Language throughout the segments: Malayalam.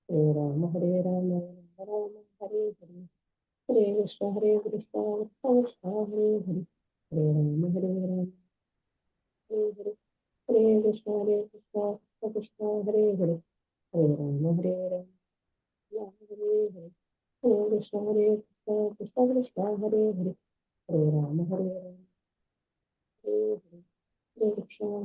ഹരേ രാമ രാമ ഹരേ ഹരേ ഹരേ കൃഷ്ണ കൃഷ്ണ കൃഷ്ണ ഹരേ ഹരേ ഹരേ രാമ ഹരേ ഹരേ ഹരേ കൃഷ്ണ കൃഷ്ണ കൃഷ്ണ ഹരേ ഹരേ ഹരേ രാമ രാമ ഹരേ ഹരേ ഹരേ കൃഷ്ണ കൃഷ്ണ കൃഷ്ണ ഹരേ ഹരേ ഹരേ രാമ ഹരേ ഹരേ ഹരേ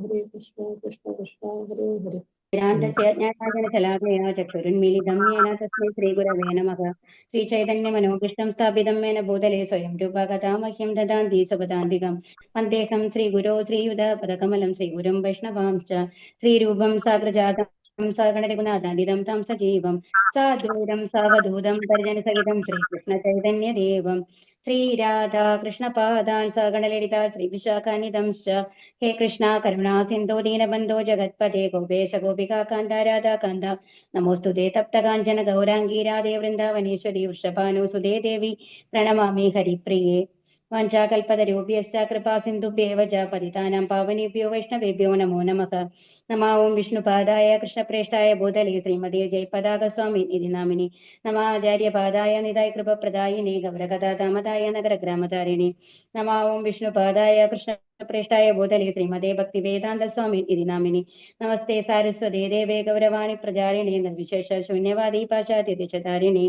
ഹരേ കൃഷ്ണ കൃഷ്ണ കൃഷ്ണ ഹരേ ഹരേ ജ്ഞാനാഞ്ജനശലാകया ചക്ഷുരുന്മീലിതം येन तस्मै श्रीगुरवे नमः श्रीचैतन्यमनोभीष्टं स्थापितं येन भूतले स्वयं रूपा कथा मह्यं ददान्ति सपदान्तिकं वन्देऽहं श्रीगुरो श्रीयुधपदकमलं श्रीगुरुं वैष्णवांश्च श्रीरूपं साग्रजातं सगणरघुनाथान्वितं तं सजीवं साद्वैतं सावधूतं परिजनसहितं श्रीकृष्णचैतन्यदेवं श्रीराधाकृष्णपादान् सगणललिता श्रीविशाखानिधंश्च हे कृष्णा करुणा सिन्धो दीनबन्धो जगत्पते गोपेश गोपिका कान्ता राधा कान्ता नमोऽस्तु ते तप्तकाञ्चन गौराङ्गी राधे वृन्दावनेश्वरी वृषभानुसुते देवी प्रणमामि हरिप्रिये वाञ्छाकल्पतरुभ्यश्च कृपा सिन्धुभ्येव च पतितानां पावनेभ्यो वैष्णवेभ्यो नमो नमः नमः ॐ विष्णुपादाय कृष्णप्रेष्ठाय भूतले श्रीमते जयपदाकस्वामिनिधि नामिनि नमः आचार्यपादाय निधाय कृपप्रदायिने गौरकथाधामदाय नगरग्रामतारिणे नमः ॐ विष्णुपादाय कृष्णप्रेष्ठाय भूतले श्रीमते भक्तिवेदान्तस्वामिनिधि नामिनि नमस्ते सारस्वते देवे गौरवाणि प्रचारिणे निर्विशेष शून्यवादी पाशाद्यदिशधारिणे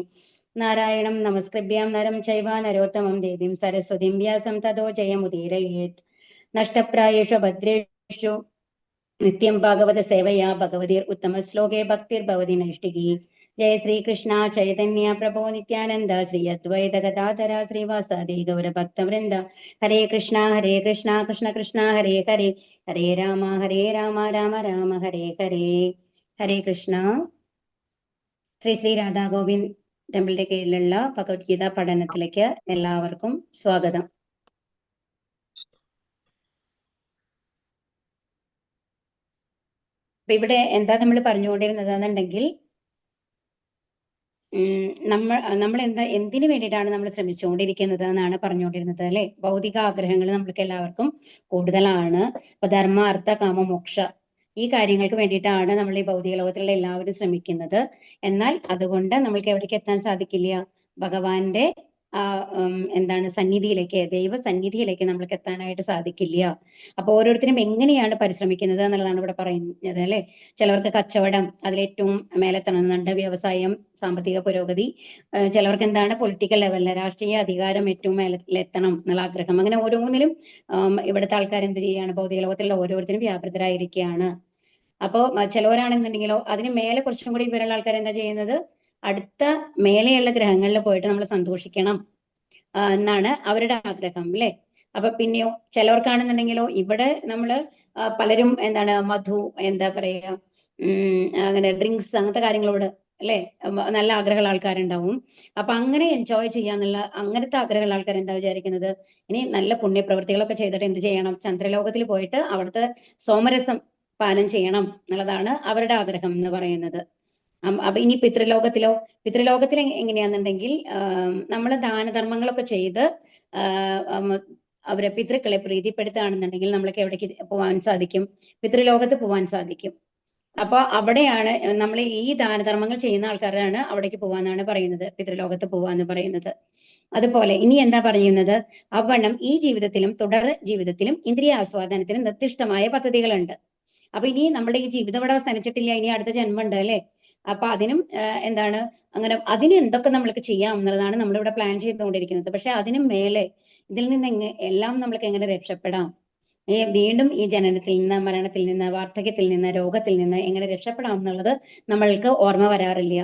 नारायणं नमस्कृभ्यां नरं चैव नरोत्तमं देवीं सरस्वतीं व्यासं ततो जयमुदीरयेत् नष्टप्रायेषु भद्रेषु नित्यं भागवत सेवया भगवतीर् उत्तमश्लोके भक्तिर्भवति नैष्टिकी जय श्रीकृष्ण चैतन्य प्रभो नित्यानन्द श्री अद्वैत गदाधर श्रीवासादि गौरभक्तवृन्द हरे कृष्ण कृष्ण कृष्ण हरे हरे हरे राम राम राम हरे हरे हरे कृष्ण ശ്രീ രാധാ ഗോവിന്ദ് ടെമ്പിളിന്റെ കീഴിലുള്ള ഭഗവത്ഗീത പഠനത്തിലേക്ക് എല്ലാവർക്കും സ്വാഗതം. അപ്പൊ ഇവിടെ എന്താ നമ്മൾ പറഞ്ഞുകൊണ്ടിരുന്നത് എന്നുണ്ടെങ്കിൽ നമ്മൾ എന്തിനു വേണ്ടിയിട്ടാണ് നമ്മൾ ശ്രമിച്ചുകൊണ്ടിരിക്കുന്നത് എന്നാണ് പറഞ്ഞുകൊണ്ടിരുന്നത് അല്ലെ. ഭൗതിക ആഗ്രഹങ്ങൾ നമ്മൾക്ക് എല്ലാവർക്കും കൂടുതലാണ്. അപ്പൊ ധർമ്മ അർത്ഥ കാമ മോക്ഷ ഈ കാര്യങ്ങൾക്ക് വേണ്ടിയിട്ടാണ് നമ്മൾ ഈ ഭൗതിക ലോകത്തിലുള്ള എല്ലാവരും ശ്രമിക്കുന്നത്. എന്നാൽ അതുകൊണ്ട് നമ്മൾക്ക് എവിടേക്ക് എത്താൻ സാധിക്കില്ല? ഭഗവാന്റെ എന്താണ് സന്നിധിയിലേക്ക്, ദൈവസന്നിധിയിലേക്ക് നമ്മൾക്ക് എത്താനായിട്ട് സാധിക്കില്ല. അപ്പൊ ഓരോരുത്തരും എങ്ങനെയാണ് പരിശ്രമിക്കുന്നത് എന്നുള്ളതാണ് ഇവിടെ പറയുന്നത് അല്ലെ. ചിലവർക്ക് കച്ചവടം അതിലേറ്റവും മേലെത്തണമെന്നുണ്ട്, വ്യവസായം, സാമ്പത്തിക പുരോഗതി. ചിലവർക്ക് എന്താണ് പൊളിറ്റിക്കൽ ലെവലില് രാഷ്ട്രീയ അധികാരം ഏറ്റവും മേലെത്തണം എന്നുള്ള ആഗ്രഹം. അങ്ങനെ ഓരോന്നിലും ഇവിടുത്തെ ആൾക്കാർ എന്ത് ചെയ്യാണ്? ഭൗതിക ലോകത്തിലുള്ള ഓരോരുത്തരും വ്യാപൃതരായിരിക്കുകയാണ്. അപ്പോ ചിലവരാണെന്നുണ്ടെങ്കിലോ അതിന് മേലെ കുറച്ചും കൂടി ഇവരുള്ള ആൾക്കാർ എന്താ ചെയ്യുന്നത്? അടുത്ത മേലെയുള്ള ഗ്രഹങ്ങളിൽ പോയിട്ട് നമ്മൾ സന്തോഷിക്കണം എന്നാണ് അവരുടെ ആഗ്രഹം അല്ലെ. അപ്പൊ പിന്നെയോ ചിലവർക്കാണെന്നുണ്ടെങ്കിലോ ഇവിടെ നമ്മള് പലരും എന്താണ് മധു, എന്താ പറയാ, അങ്ങനെ ഡ്രിങ്ക്സ്, അങ്ങനത്തെ കാര്യങ്ങളോട് അല്ലെ നല്ല ആഗ്രഹമുള്ള ആൾക്കാരുണ്ടാവും. അപ്പൊ അങ്ങനെ എൻജോയ് ചെയ്യാന്നുള്ള അങ്ങനത്തെ ആഗ്രഹമുള്ള ആൾക്കാർ എന്താ വിചാരിക്കുന്നത്? ഇനി നല്ല പുണ്യപ്രവൃത്തികളൊക്കെ ചെയ്തിട്ട് എന്ത് ചെയ്യണം? ചന്ദ്രലോകത്തിൽ പോയിട്ട് അവിടുത്തെ സോമരസം പാനം ചെയ്യണം എന്നുള്ളതാണ് അവരുടെ ആഗ്രഹം എന്ന് പറയുന്നത്. അപ്പൊ ഇനി പിതൃലോകത്തിൽ എങ്ങനെയാണെന്നുണ്ടെങ്കിൽ നമ്മൾ ദാനധർമ്മങ്ങളൊക്കെ ചെയ്ത് അവരെ പിതൃക്കളെ പ്രീതിപ്പെടുത്തുകയാണെന്നുണ്ടെങ്കിൽ നമ്മൾക്ക് എവിടേക്ക് പോകാൻ സാധിക്കും? പിതൃലോകത്ത് പോകാൻ സാധിക്കും. അപ്പൊ അവിടെയാണ് നമ്മൾ ഈ ദാനധർമ്മങ്ങൾ ചെയ്യുന്ന ആൾക്കാരാണ് അവിടേക്ക് പോവാന്നാണ് പറയുന്നത്, പിതൃലോകത്ത് പോവാന്ന് പറയുന്നത്. അതുപോലെ ഇനി എന്താ പറയുന്നത്? അവണ്ണം ഈ ജീവിതത്തിലും തുടർ ജീവിതത്തിലും ഇന്ദ്രിയ ആസ്വാദനത്തിനും നിർദ്ദിഷ്ടമായ പദ്ധതികളുണ്ട്. അപ്പൊ ഇനി നമ്മുടെ ഈ ജീവിതം ഇവിടെ അവസാനിച്ചിട്ടില്ല, ഇനി അടുത്ത ജന്മമുണ്ട് അല്ലെ. അപ്പൊ അതിനും എന്താണ് അങ്ങനെ അതിന് എന്തൊക്കെ നമ്മൾക്ക് ചെയ്യാം എന്നുള്ളതാണ് നമ്മളിവിടെ പ്ലാൻ ചെയ്തുകൊണ്ടിരിക്കുന്നത്. പക്ഷെ അതിനും മേലെ ഇതിൽ നിന്ന് എല്ലാം നമ്മൾക്ക് എങ്ങനെ രക്ഷപ്പെടാം, വീണ്ടും ഈ ജനനത്തിൽ നിന്ന്, മരണത്തിൽ നിന്ന്, വാർദ്ധക്യത്തിൽ നിന്ന്, രോഗത്തിൽ നിന്ന് എങ്ങനെ രക്ഷപ്പെടാം എന്നുള്ളത് നമ്മൾക്ക് ഓർമ്മ വരാറില്ല.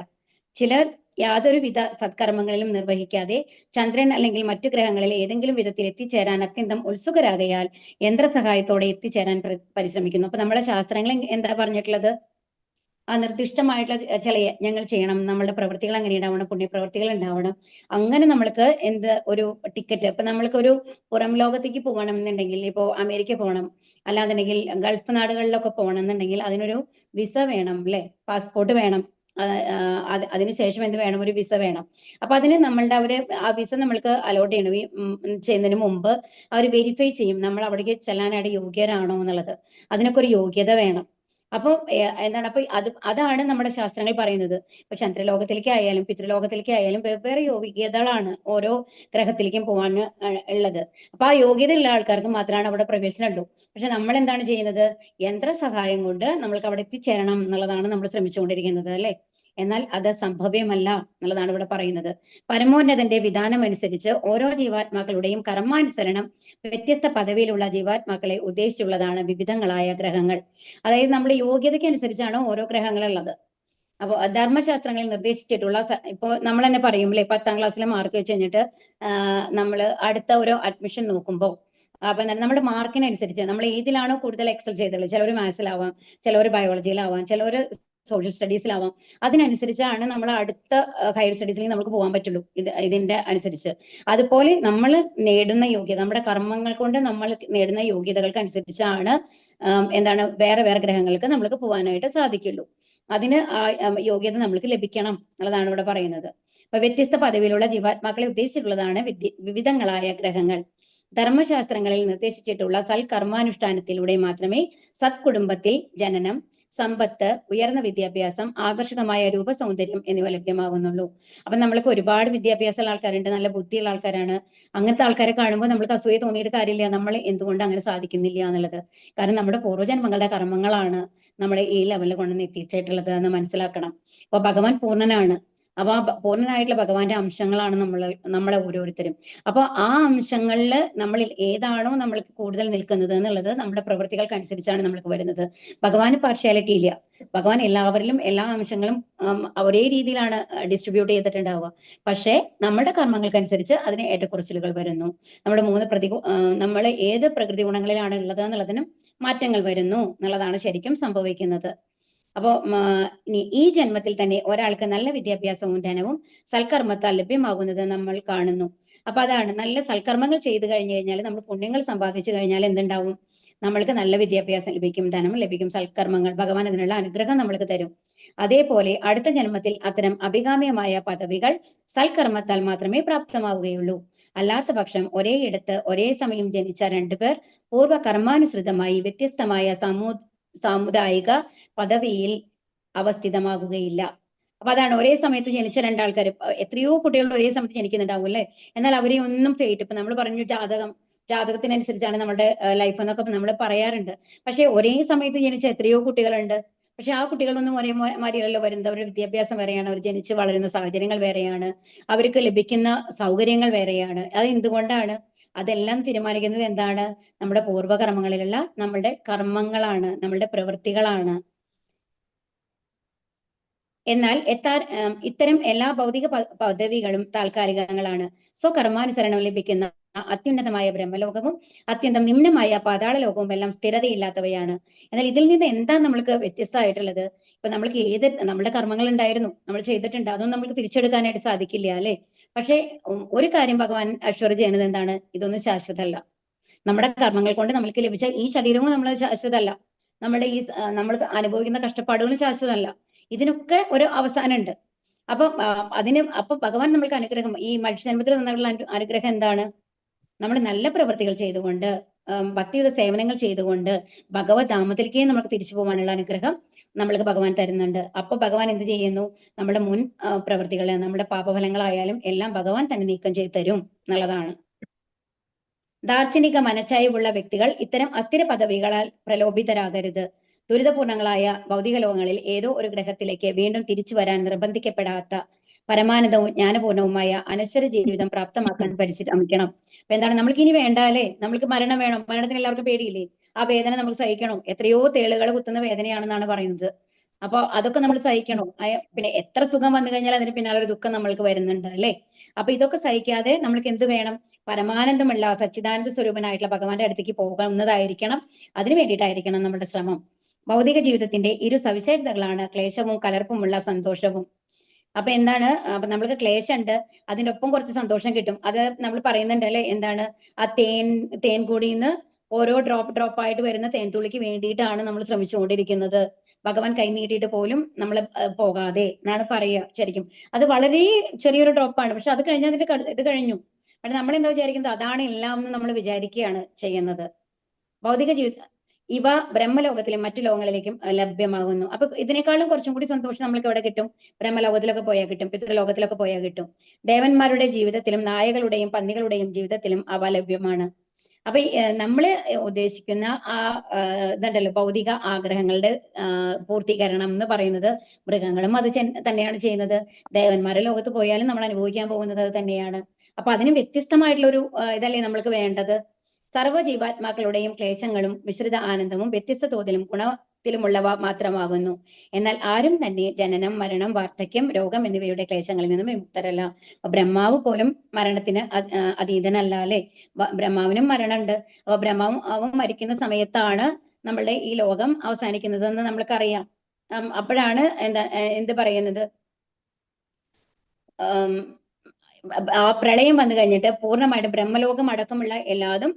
ചിലർ യാതൊരുവിധ സത്കർമ്മങ്ങളിലും നിർവഹിക്കാതെ ചന്ദ്രൻ അല്ലെങ്കിൽ മറ്റു ഗ്രഹങ്ങളിൽ ഏതെങ്കിലും വിധത്തിൽ എത്തിച്ചേരാൻ അത്യന്തം ഉത്സുകരാകയാൽ യന്ത്രസഹായത്തോടെ എത്തിച്ചേരാൻ പരിശ്രമിക്കുന്നു. അപ്പൊ നമ്മുടെ ശാസ്ത്രങ്ങൾ എന്താ പറഞ്ഞിട്ടുള്ളത്? ആ നിർദ്ദിഷ്ടമായിട്ടുള്ള ചില യജ്ഞങ്ങൾ ചെയ്യണം, നമ്മളുടെ പ്രവൃത്തികൾ എങ്ങനെ ഉണ്ടാവണം, പുണ്യപ്രവൃത്തികൾ ഉണ്ടാവണം. അങ്ങനെ നമ്മൾക്ക് ഒരു ടിക്കറ്റ്, ഇപ്പൊ നമ്മൾക്കൊരു പുറം ലോകത്തേക്ക് പോകണം എന്നുണ്ടെങ്കിൽ, ഇപ്പോ അമേരിക്ക പോകണം, അല്ലാന്നുണ്ടെങ്കിൽ ഗൾഫ് നാടുകളിലൊക്കെ പോകണം എന്നുണ്ടെങ്കിൽ അതിനൊരു വിസ വേണം അല്ലെ, പാസ്പോർട്ട് വേണം. അതിനുശേഷം എന്ത് വേണം? ഒരു വിസ വേണം. അപ്പൊ അതിന് നമ്മളുടെ ആ വിസ നമ്മൾക്ക് അലോട്ട് ചെയ്യണം. ചെയ്യുന്നതിന് മുമ്പ് അവർ വെരിഫൈ ചെയ്യും നമ്മൾ അവിടേക്ക് ചെല്ലാനായിട്ട് യോഗ്യരാണോ എന്നുള്ളത്. അതിനൊക്കെ ഒരു യോഗ്യത വേണം. അപ്പോൾ എന്താണ് അപ്പൊ അതാണ് നമ്മുടെ ശാസ്ത്രങ്ങൾ പറയുന്നത്. ഇപ്പൊ ചന്ദ്രലോകത്തിലേക്കായാലും പിതൃലോകത്തിലേക്കായാലും വെവ്വേറെ യോഗ്യതകളാണ് ഓരോ ഗ്രഹത്തിലേക്കും പോകാൻ ഉള്ളത്. അപ്പൊ ആ യോഗ്യതയുള്ള ആൾക്കാർക്ക് മാത്രമാണ് അവിടെ പ്രവേശനമുള്ളൂ. പക്ഷെ നമ്മൾ എന്താണ് ചെയ്യുന്നത്? യന്ത്ര സഹായം കൊണ്ട് നമ്മൾക്ക് അവിടെ എത്തിച്ചേരണം എന്നുള്ളതാണ് നമ്മൾ ശ്രമിച്ചുകൊണ്ടിരിക്കുന്നത്, അല്ലെ? എന്നാൽ അത് സംഭവ്യമല്ല എന്നുള്ളതാണ് ഇവിടെ പറയുന്നത്. പരമോന്നതന്റെ വിധാനം അനുസരിച്ച് ഓരോ ജീവാത്മാക്കളുടെയും കർമാനുസരണം വ്യത്യസ്ത പദവിയിലുള്ള ജീവാത്മാക്കളെ ഉദ്ദേശിച്ചുള്ളതാണ് വിവിധങ്ങളായ ഗ്രഹങ്ങൾ. അതായത് നമ്മുടെ യോഗ്യതയ്ക്ക് അനുസരിച്ചാണ് ഓരോ ഗ്രഹങ്ങളുള്ളത്. അപ്പോൾ ധർമ്മശാസ്ത്രങ്ങളിൽ നിർദ്ദേശിച്ചിട്ടുള്ള ഇപ്പൊ നമ്മൾ തന്നെ പറയും അല്ലെ, 10ാം ക്ലാസ്സിലെ മാർക്ക് വെച്ച് കഴിഞ്ഞിട്ട് നമ്മൾ അടുത്ത ഒരു അഡ്മിഷൻ നോക്കുമ്പോൾ അപ്പൊ നമ്മുടെ മാർക്കിനനുസരിച്ച് നമ്മൾ ഏതിലാണോ കൂടുതൽ എക്സൽ ചെയ്തിട്ടുള്ളത്, ചിലവർ മാത്സിലാവാം, ചിലവർ ബയോളജിയിലാവാം, ചിലവർ സോഷ്യൽ സ്റ്റഡീസിലാവാം, അതിനനുസരിച്ചാണ് നമ്മൾ അടുത്ത ഹയർ സ്റ്റഡീസിലേക്ക് നമുക്ക് പോകാൻ പറ്റുള്ളൂ, ഇതിന്റെ അനുസരിച്ച്. അതുപോലെ നമ്മൾ നേടുന്ന യോഗ്യത, നമ്മുടെ കർമ്മങ്ങൾ കൊണ്ട് നമ്മൾ നേടുന്ന യോഗ്യതകൾക്ക് അനുസരിച്ചാണ് എന്താണ് വേറെ വേറെ ഗ്രഹങ്ങൾക്ക് നമ്മൾക്ക് പോകാനായിട്ട് സാധിക്കുള്ളൂ. അതിന് യോഗ്യത നമ്മൾക്ക് ലഭിക്കണം എന്നുള്ളതാണ് ഇവിടെ പറയുന്നത്. അപ്പൊ വ്യത്യസ്ത പദവിയിലുള്ള ജീവാത്മാക്കളെ ഉദ്ദേശിച്ചിട്ടുള്ളതാണ് വിവിധങ്ങളായ ഗ്രഹങ്ങൾ. ധർമ്മശാസ്ത്രങ്ങളിൽ നിർദ്ദേശിച്ചിട്ടുള്ള സൽകർമാനുഷ്ഠാനത്തിലൂടെ മാത്രമേ സത്കുടുംബത്തിൽ ജനനം, സമ്പത്ത്, ഉയർന്ന വിദ്യാഭ്യാസം, ആകർഷകമായ രൂപസൗന്ദര്യം എന്നിവ ലഭ്യമാകുന്നുള്ളൂ. അപ്പൊ നമ്മൾക്ക് ഒരുപാട് വിദ്യാഭ്യാസമുള്ള ആൾക്കാരുണ്ട്, നല്ല ബുദ്ധിയുള്ള ആൾക്കാരാണ്. അങ്ങനത്തെ ആൾക്കാരെ കാണുമ്പോൾ നമ്മൾക്ക് അസൂയ തോന്നിയിട്ട് കാര്യമില്ല. നമ്മൾ എന്തുകൊണ്ട് അങ്ങനെ സാധിക്കുന്നില്ല എന്നുള്ളത്, കാരണം നമ്മുടെ പൂർവ്വജന്മങ്ങളുടെ കർമ്മങ്ങളാണ് നമ്മളെ ഈ ലെവലിൽ കൊണ്ടുവന്ന് എത്തിച്ചിട്ടുള്ളത് എന്ന് മനസ്സിലാക്കണം. അപ്പൊ ഭഗവാൻ പൂർണ്ണനാണ്. അപ്പൊ ആ പൂർണ്ണനായിട്ടുള്ള ഭഗവാന്റെ അംശങ്ങളാണ് നമ്മളെ ഓരോരുത്തരും. അപ്പൊ ആ അംശങ്ങളിൽ നമ്മളിൽ ഏതാണോ നമ്മൾക്ക് കൂടുതൽ നിൽക്കുന്നത് എന്നുള്ളത് നമ്മുടെ പ്രവൃത്തികൾക്ക് അനുസരിച്ചാണ് നമ്മൾക്ക് വരുന്നത്. ഭഗവാന് പാർഷ്യാലിറ്റി ഇല്ല. ഭഗവാൻ എല്ലാവരിലും എല്ലാ അംശങ്ങളും ഒരേ രീതിയിലാണ് ഡിസ്ട്രിബ്യൂട്ട് ചെയ്തിട്ടുണ്ടാവുക. പക്ഷേ നമ്മുടെ കർമ്മങ്ങൾക്കനുസരിച്ച് അതിന് ഏറ്റക്കുറച്ചിലുകൾ വരുന്നു. നമ്മുടെ നമ്മൾ ഏത് പ്രകൃതി ഗുണങ്ങളിലാണ് ഉള്ളത് എന്നുള്ളതിനും മാറ്റങ്ങൾ വരുന്നു എന്നുള്ളതാണ് ശരിക്കും സംഭവിക്കുന്നത്. അപ്പോ ഇനി ഈ ജന്മത്തിൽ തന്നെ ഒരാൾക്ക് നല്ല വിദ്യാഭ്യാസവും ധനവും സൽക്കർമ്മത്താൽ ലഭ്യമാകുന്നത് നമ്മൾ കാണുന്നു. അപ്പൊ അതാണ്, നല്ല സൽക്കർമ്മങ്ങൾ ചെയ്തു കഴിഞ്ഞു കഴിഞ്ഞാൽ, നമ്മൾ പുണ്യങ്ങൾ സമ്പാദിച്ചു കഴിഞ്ഞാൽ എന്തുണ്ടാവും? നമ്മൾക്ക് നല്ല വിദ്യാഭ്യാസം ലഭിക്കും, ധനം ലഭിക്കും, സൽക്കർമ്മങ്ങൾ, ഭഗവാൻ അതിനുള്ള അനുഗ്രഹം നമ്മൾക്ക് തരും. അതേപോലെ അടുത്ത ജന്മത്തിൽ അത്തരം അഭികാമ്യമായ പദവികൾ സൽക്കർമ്മത്താൽ മാത്രമേ പ്രാപ്തമാവുകയുള്ളൂ. അല്ലാത്ത പക്ഷം ഒരേയിടത്ത് ഒരേ സമയം ജനിച്ച രണ്ടുപേർ പൂർവ്വ കർമാനുസൃതമായി വ്യത്യസ്തമായ സാമുദായിക പദവിയിൽ അവസ്ഥിതമാകുകയില്ല. അപ്പൊ അതാണ്, ഒരേ സമയത്ത് ജനിച്ച രണ്ടാൾക്കാർ, എത്രയോ കുട്ടികൾ ഒരേ സമയത്ത് ജനിക്കുന്നുണ്ടാവും അല്ലെ? എന്നാൽ അവരെ ഒന്നും ഫേറ്റ്, ഇപ്പൊ നമ്മൾ പറഞ്ഞു ജാതകത്തിനനുസരിച്ചാണ് നമ്മുടെ ലൈഫ് എന്നൊക്കെ നമ്മൾ പറയാറുണ്ട്. പക്ഷെ ഒരേ സമയത്ത് ജനിച്ച എത്രയോ കുട്ടികളുണ്ട്. പക്ഷെ ആ കുട്ടികളൊന്നും ഒരേ മാതിരിയല്ലല്ലോ വരുന്നത്. അവരുടെ വിദ്യാഭ്യാസം വേറെയാണ്, അവർ ജനിച്ച് വളരുന്ന സാഹചര്യങ്ങൾ വേറെയാണ്, അവർക്ക് ലഭിക്കുന്ന സൗകര്യങ്ങൾ വേറെയാണ്. അത് എന്തുകൊണ്ടാണ്? അതെല്ലാം തീരുമാനിക്കുന്നത് എന്താണ്? നമ്മുടെ പൂർവ്വകർമ്മങ്ങളിലുള്ള നമ്മളുടെ കർമ്മങ്ങളാണ്, നമ്മളുടെ പ്രവൃത്തികളാണ്. എന്നാൽ ഇത്തരം എല്ലാ ഭൗതിക പദവികളും താൽക്കാലികങ്ങളാണ്. സ്വകർമാനുസരണം ലഭിക്കുന്ന അത്യുന്നതമായ ബ്രഹ്മലോകവും അത്യന്തം നിമ്നമായ പാതാള ലോകവും എല്ലാം സ്ഥിരതയില്ലാത്തവയാണ്. എന്നാൽ ഇതിൽ നിന്ന് എന്താ നമ്മൾക്ക് വ്യത്യസ്തമായിട്ടുള്ളത്? ഇപ്പൊ നമ്മൾക്ക് നമ്മുടെ കർമ്മങ്ങൾ ഉണ്ടായിരുന്നു, നമ്മൾ ചെയ്തിട്ടുണ്ട്, അതൊന്നും നമുക്ക് തിരിച്ചെടുക്കാനായിട്ട് സാധിക്കില്ല അല്ലെ? പക്ഷെ ഒരു കാര്യം ഭഗവാൻ അഷ്വർ ചെയ്യുന്നത് എന്താണ്? ഇതൊന്നും ശാശ്വതമല്ല. നമ്മുടെ കർമ്മങ്ങൾ കൊണ്ട് നമ്മൾക്ക് ലഭിച്ച ഈ ശരീരവും നമ്മൾ ശാശ്വതമല്ല, നമ്മുടെ ഈ നമ്മൾ അനുഭവിക്കുന്ന കഷ്ടപ്പാടുകളും ശാശ്വതമല്ല. ഇതിനൊക്കെ ഒരു അവസാനമുണ്ട്. അപ്പൊ ഭഗവാൻ നമ്മൾക്ക് അനുഗ്രഹം, ഈ മനുഷ്യജന്മത്തിൽ നിന്നുള്ള അനുഗ്രഹം എന്താണ്? നമ്മൾ നല്ല പ്രവൃത്തികൾ ചെയ്തുകൊണ്ട്, ഭക്തിയുത സേവനങ്ങൾ ചെയ്തുകൊണ്ട് ഭഗവത് ധാമത്തിലേക്കേ നമുക്ക് തിരിച്ചു പോകാനുള്ള അനുഗ്രഹം നമ്മൾക്ക് ഭഗവാൻ തരുന്നുണ്ട്. അപ്പൊ ഭഗവാൻ എന്ത് ചെയ്യുന്നു? നമ്മുടെ മുൻ പ്രവൃത്തികളെ, നമ്മുടെ പാപഫലങ്ങളായാലും എല്ലാം ഭഗവാൻ തന്നെ നീക്കം ചെയ്ത് തരും എന്നുള്ളതാണ്. ദാർശനിക മനച്ചായ്വുള്ള വ്യക്തികൾ ഇത്തരം അസ്ഥിര പദവികളാൽ പ്രലോഭിതരാകരുത്. ദുരിതപൂർണങ്ങളായ ഭൗതിക ലോകങ്ങളിൽ ഏതോ ഒരു ഗ്രഹത്തിലേക്ക് വീണ്ടും തിരിച്ചു വരാൻ നിർബന്ധിക്കപ്പെടാത്ത പരമാനന്ദവും ജ്ഞാനപൂർണവുമായ അനശ്വര ജീവിതം പ്രാപ്തമാക്കാൻ പരിശ്രമിക്കണം. അപ്പൊ എന്താണ്, നമ്മൾക്ക് ഇനി വേണ്ടാലേ? നമ്മൾക്ക് മരണം വേണം, മരണത്തിന് എല്ലാവർക്കും പേടിയില്ലേ? ആ വേദന നമ്മൾ സഹിക്കണം. എത്രയോ തേളുകൾ കുത്തുന്ന വേദനയാണെന്നാണ് പറയുന്നത്. അപ്പൊ അതൊക്കെ നമ്മൾ സഹിക്കണം. പിന്നെ എത്ര സുഖം വന്നു കഴിഞ്ഞാൽ അതിന് പിന്നാലെ ഒരു ദുഃഖം നമ്മൾക്ക് വരുന്നുണ്ട് അല്ലെ? അപ്പൊ ഇതൊക്കെ സഹിക്കാതെ നമ്മൾക്ക് എന്ത് വേണം? പരമാനന്ദമുള്ള സച്ചിദാനന്ദ സ്വരൂപനായിട്ടുള്ള ഭഗവാന്റെ അടുത്തേക്ക് പോകുന്നതായിരിക്കണം. അതിനു വേണ്ടിയിട്ടായിരിക്കണം നമ്മുടെ ശ്രമം. ഭൗതിക ജീവിതത്തിന്റെ ഇരു സവിശേഷതകളാണ് ക്ലേശവും കലർപ്പുമുള്ള സന്തോഷവും. അപ്പൊ എന്താണ്? അപ്പൊ നമ്മൾക്ക് ക്ലേശമുണ്ട്, അതിന്റെ ഒപ്പം കുറച്ച് സന്തോഷം കിട്ടും. അത് നമ്മൾ പറയുന്നുണ്ട് അല്ലെ? എന്താണ്? ആ തേൻകൂടിന്ന് ഓരോ ഡ്രോപ്പ് ആയിട്ട് വരുന്ന തേൻതുള്ളിക്ക് വേണ്ടിയിട്ടാണ് നമ്മൾ ശ്രമിച്ചുകൊണ്ടിരിക്കുന്നത്. ഭഗവാൻ കൈ നീട്ടിയിട്ട് പോലും നമ്മൾ പോകാതെ എന്നാണ് പറയുക ശരിക്കും. അത് വളരെ ചെറിയൊരു ഡ്രോപ്പാണ്, പക്ഷെ അത് കഴിഞ്ഞാൽ ഇത് കഴിഞ്ഞു. പക്ഷെ നമ്മൾ എന്താ വിചാരിക്കുന്നത്? അതാണ് എല്ലാം എന്ന് നമ്മൾ വിചാരിക്കുകയാണ് ചെയ്യുന്നത്. ഭൗതിക ജീവിതം ഇവ ബ്രഹ്മലോകത്തിലും മറ്റു ലോകങ്ങളിലേക്കും ലഭ്യമാകുന്നു. അപ്പൊ ഇതിനേക്കാളും കുറച്ചും കൂടി സന്തോഷം നമ്മൾക്ക് എവിടെ കിട്ടും? ബ്രഹ്മലോകത്തിലൊക്കെ പോയാൽ കിട്ടും, പിതൃലോകത്തിലൊക്കെ പോയാൽ കിട്ടും. ദേവന്മാരുടെ ജീവിതത്തിലും നായകളുടെയും പന്നികളുടെയും ജീവിതത്തിലും അവ ലഭ്യമാണ്. അപ്പൊ നമ്മള് ഉദ്ദേശിക്കുന്ന ആ ഇതുണ്ടല്ലോ ഭൗതിക ആഗ്രഹങ്ങളുടെ പൂർത്തീകരണം എന്ന് പറയുന്നത് മൃഗങ്ങളും അത് തന്നെയാണ് ചെയ്യുന്നത്. ദേവന്മാരുടെ ലോകത്ത് പോയാലും നമ്മൾ അനുഭവിക്കാൻ പോകുന്നത് അത് തന്നെയാണ്. അപ്പൊ അതിന് വ്യത്യസ്തമായിട്ടുള്ള ഒരു ഇതല്ലേ നമ്മൾക്ക് വേണ്ടത്. സർവ്വ ജീവാത്മാക്കളുടെയും ക്ലേശങ്ങളും മിശ്രിത ആനന്ദവും വ്യത്യസ്ത തോതിലും ഗുണത്തിലുമുള്ളവ മാത്രമാകുന്നു. എന്നാൽ ആരും തന്നെ ജനനം, മരണം, വാർദ്ധക്യം, രോഗം എന്നിവയുടെ ക്ലേശങ്ങളിൽ നിന്നും വിമുക്തരല്ല. ബ്രഹ്മാവ് പോലും മരണത്തിന് അതീതനല്ല അല്ലെ? ബ്രഹ്മാവിനും മരണമുണ്ട്. അപ്പൊ ബ്രഹ്മാവും മരിക്കുന്ന സമയത്താണ് നമ്മളുടെ ഈ ലോകം അവസാനിക്കുന്നതെന്ന് നമ്മൾക്കറിയാം. അപ്പോഴാണ് എന്ത് പറയുന്നത്, ആ പ്രളയം വന്നു കഴിഞ്ഞിട്ട് പൂർണ്ണമായിട്ട് ബ്രഹ്മലോകം അടക്കമുള്ള എല്ലാതും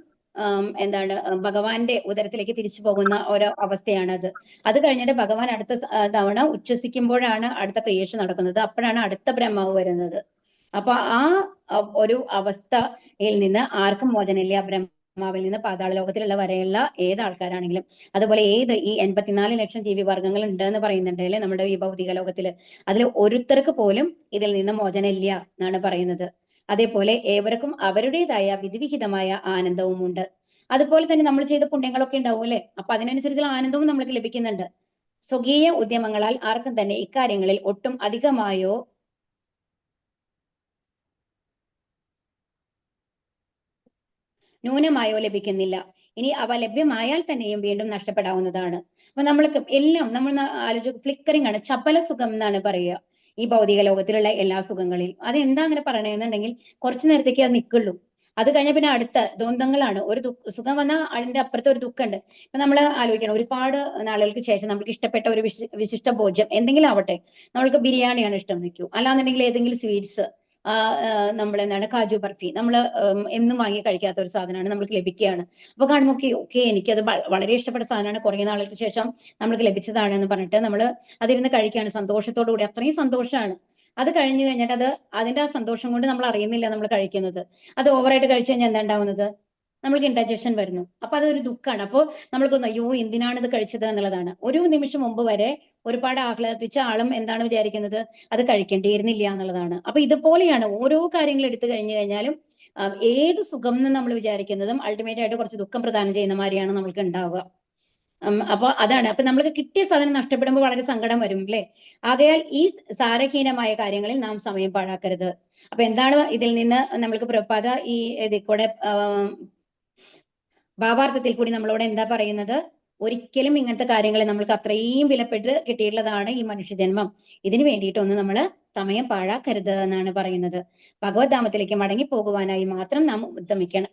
എന്താണ് ഭഗവാന്റെ ഉദരത്തിലേക്ക് തിരിച്ചു പോകുന്ന ഒരു അവസ്ഥയാണത്. അത് കഴിഞ്ഞിട്ട് ഭഗവാൻ അടുത്ത തവണ ഉച്ഛസിക്കുമ്പോഴാണ് അടുത്ത ക്രിയേഷൻ നടക്കുന്നത്. അപ്പോഴാണ് അടുത്ത ബ്രഹ്മാവ് വരുന്നത്. അപ്പൊ ആ ഒരു അവസ്ഥയിൽ നിന്ന് ആർക്കും മോചനമില്ല. ബ്രഹ്മാവിൽ നിന്ന് പാതാള ലോകത്തിലുള്ള വരെയുള്ള ഏത് ആൾക്കാരാണെങ്കിലും, അതുപോലെ ഈ 84 ലക്ഷം ജീവിവർഗങ്ങൾ ഉണ്ട് എന്ന് പറയുന്നുണ്ട് അല്ലെ നമ്മുടെ ഈ ഭൗതിക ലോകത്തില്. അതിൽ ഒരുത്തർക്ക് പോലും ഇതിൽ നിന്ന് മോചനമില്ല എന്നാണ് പറയുന്നത്. അതേപോലെ ഏവർക്കും അവരുടേതായ വിധിവിഹിതമായ ആനന്ദവുമുണ്ട്. അതുപോലെ തന്നെ നമ്മൾ ചെയ്ത പുണ്യങ്ങളൊക്കെ ഉണ്ടാവും അല്ലെ? അപ്പൊ അതിനനുസരിച്ചുള്ള ആനന്ദവും നമ്മൾക്ക് ലഭിക്കുന്നുണ്ട്. സ്വകീയ ഉദ്യമങ്ങളാൽ ആർക്കും തന്നെ ഇക്കാര്യങ്ങളിൽ ഒട്ടും അധികമായോ ന്യൂനമായോ ലഭിക്കുന്നില്ല. ഇനി അവ ലഭ്യമായാൽ തന്നെയും വീണ്ടും നഷ്ടപ്പെടാവുന്നതാണ്. അപ്പൊ നമ്മൾക്ക് എല്ലാം നമ്മൾ ആലോചിച്ച് ഫ്ലിക്കറിംഗ് ആണ്, ചപല സുഖം എന്നാണ് പറയുക ഈ ഭൗതിക ലോകത്തിലുള്ള എല്ലാ സുഖങ്ങളിലും. അതെന്താ അങ്ങനെ പറയണെന്നുണ്ടെങ്കിൽ കുറച്ചു നേരത്തേക്ക് അത് നിൽക്കുള്ളൂ. അത് കഴിഞ്ഞ പിന്നെ അടുത്ത ദ്വന്ദ്ങ്ങളാണ്. ഒരു സുഖം വന്നാൽ അതിന്റെ അപ്പുറത്തെ ഒരു ദുഃഖമുണ്ട്. ഇപ്പൊ നമ്മൾ ആലോചിക്കണം, ഒരുപാട് നാളുകൾക്ക് ശേഷം നമുക്ക് ഇഷ്ടപ്പെട്ട ഒരു വിശിഷ്ട ഭോജ്യം എന്തെങ്കിലും ആവട്ടെ, നമ്മൾക്ക് ബിരിയാണിയാണ് ഇഷ്ടം വെക്കൂ, അല്ലാന്നുണ്ടെങ്കിൽ ഏതെങ്കിലും സ്വീറ്റ്സ്, നമ്മൾ എന്താണ് കാജു ബർഫി, നമ്മൾ എന്നും വാങ്ങി കഴിക്കാത്ത ഒരു സാധനമാണ് നമ്മൾക്ക് ലഭിക്കുകയാണ്. അപ്പൊ കാണുമ്പോൾ ഓക്കെ എനിക്കത് വളരെ ഇഷ്ടപ്പെട്ട സാധനമാണ്, കുറെ നാളുകൾക്ക് ശേഷം നമ്മൾക്ക് ലഭിച്ചതാണ് എന്ന് പറഞ്ഞിട്ട് നമ്മൾ അതിരുന്ന് കഴിക്കുകയാണ് സന്തോഷത്തോടു കൂടി. അത്രയും സന്തോഷമാണ്. അത് കഴിഞ്ഞു കഴിഞ്ഞിട്ട് അതിന്റെ ആ സന്തോഷം കൊണ്ട് നമ്മൾ അറിയുന്നില്ല നമ്മൾ കഴിക്കുന്നത്. അത് ഓവറായിട്ട് കഴിച്ചു കഴിഞ്ഞാൽ എന്താ ഉണ്ടാവുന്നത്? നമ്മൾക്ക് ഇൻഡൈജഷൻ വരുന്നു. അപ്പൊ അതൊരു ദുഃഖമാണ്. അപ്പോൾ നമ്മൾക്കൊന്ന് അയ്യോ എന്തിനാണ് ഇത് കഴിച്ചത് എന്നുള്ളതാണ്. ഒരു നിമിഷം മുമ്പ് വരെ ഒരുപാട് ആഹ്ലാദിച്ച ആളും എന്താണ് വിചാരിക്കുന്നത്? അത് കഴിക്കേണ്ടിയിരുന്നില്ല എന്നുള്ളതാണ്. അപ്പൊ ഇതുപോലെയാണ് ഓരോ കാര്യങ്ങൾ എടുത്തു കഴിഞ്ഞു കഴിഞ്ഞാലും ഏത് സുഖം എന്ന് നമ്മൾ വിചാരിക്കുന്നതും അൾട്ടിമേറ്റ് ആയിട്ട് കുറച്ച് ദുഃഖം പ്രദാനം ചെയ്യുന്ന മാതിരിയാണ് നമ്മൾക്ക് ഉണ്ടാവുക. അപ്പൊ അതാണ്. അപ്പൊ നമ്മൾക്ക് കിട്ടിയ സാധനം നഷ്ടപ്പെടുമ്പോൾ വളരെ സങ്കടം വരും അല്ലെ? ആകയാൽ ഈ സാരഹീനമായ കാര്യങ്ങളിൽ നാം സമയം പാഴാക്കരുത്. അപ്പൊ എന്താണ് ഇതിൽ നിന്ന് നമ്മൾക്ക് പ്രഭാത ഈ ഇതിൽ കൂടെ ഭാവാർത്ഥത്തിൽ കൂടി നമ്മളോട് എന്താ പറയുന്നത്? ഒരിക്കലും ഇങ്ങനത്തെ കാര്യങ്ങൾ നമ്മൾക്ക് അത്രയും വിലപ്പെട്ട് കിട്ടിയിട്ടുള്ളതാണ് ഈ മനുഷ്യജന്മം. ഇതിനു വേണ്ടിയിട്ടൊന്നും നമ്മൾ സമയം പാഴാക്കരുത് എന്നാണ് പറയുന്നത്. ഭഗവത്ധാമത്തിലേക്ക് മടങ്ങി പോകുവാനായി മാത്രം നാം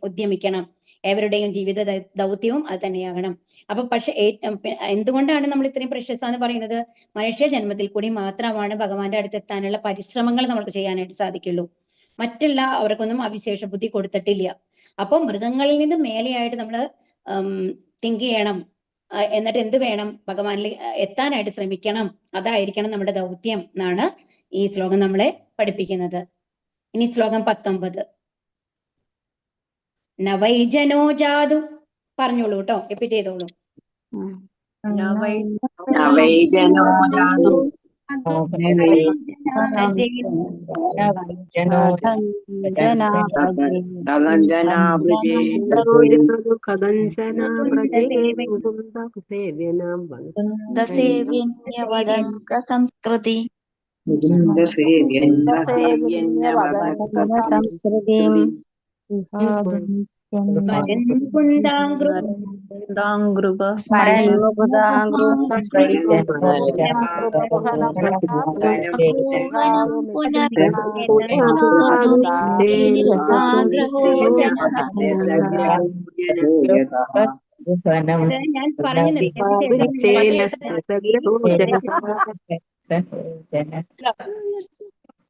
ഉദ്യമിക്കണം. ഏവരുടെയും ജീവിത ദൗത്യവും അത് തന്നെയാകണം. അപ്പൊ പക്ഷെ എന്തുകൊണ്ടാണ് നമ്മൾ ഇത്രയും പ്രശസ്ത എന്ന് പറയുന്നത്? മനുഷ്യ ജന്മത്തിൽ കൂടി മാത്രമാണ് ഭഗവാന്റെ അടുത്തെത്താനുള്ള പരിശ്രമങ്ങൾ നമുക്ക് ചെയ്യാനായിട്ട് സാധിക്കുള്ളൂ. മറ്റുള്ള അവർക്കൊന്നും അവിശേഷ ബുദ്ധി കൊടുത്തിട്ടില്ല. അപ്പൊ മൃഗങ്ങളിൽ നിന്ന് മേലെയായിട്ട് നമ്മൾ തിങ്ക് ചെയ്യണം. എന്നിട്ട് എന്ത് വേണം? ഭഗവാനിൽ എത്താനായിട്ട് ശ്രമിക്കണം. അതായിരിക്കണം നമ്മുടെ ദൗത്യം എന്നാണ് ഈ ശ്ലോകം നമ്മളെ പഠിപ്പിക്കുന്നത്. ഇനി ശ്ലോകം 19. നവൈജനോ ജാതു. പറഞ്ഞോളൂ കേട്ടോ, റിപ്പീറ്റ് ചെയ്തോളൂ. നവൈജനോ ജാതു സംസ്കൃതി ഞാൻ പറഞ്ഞു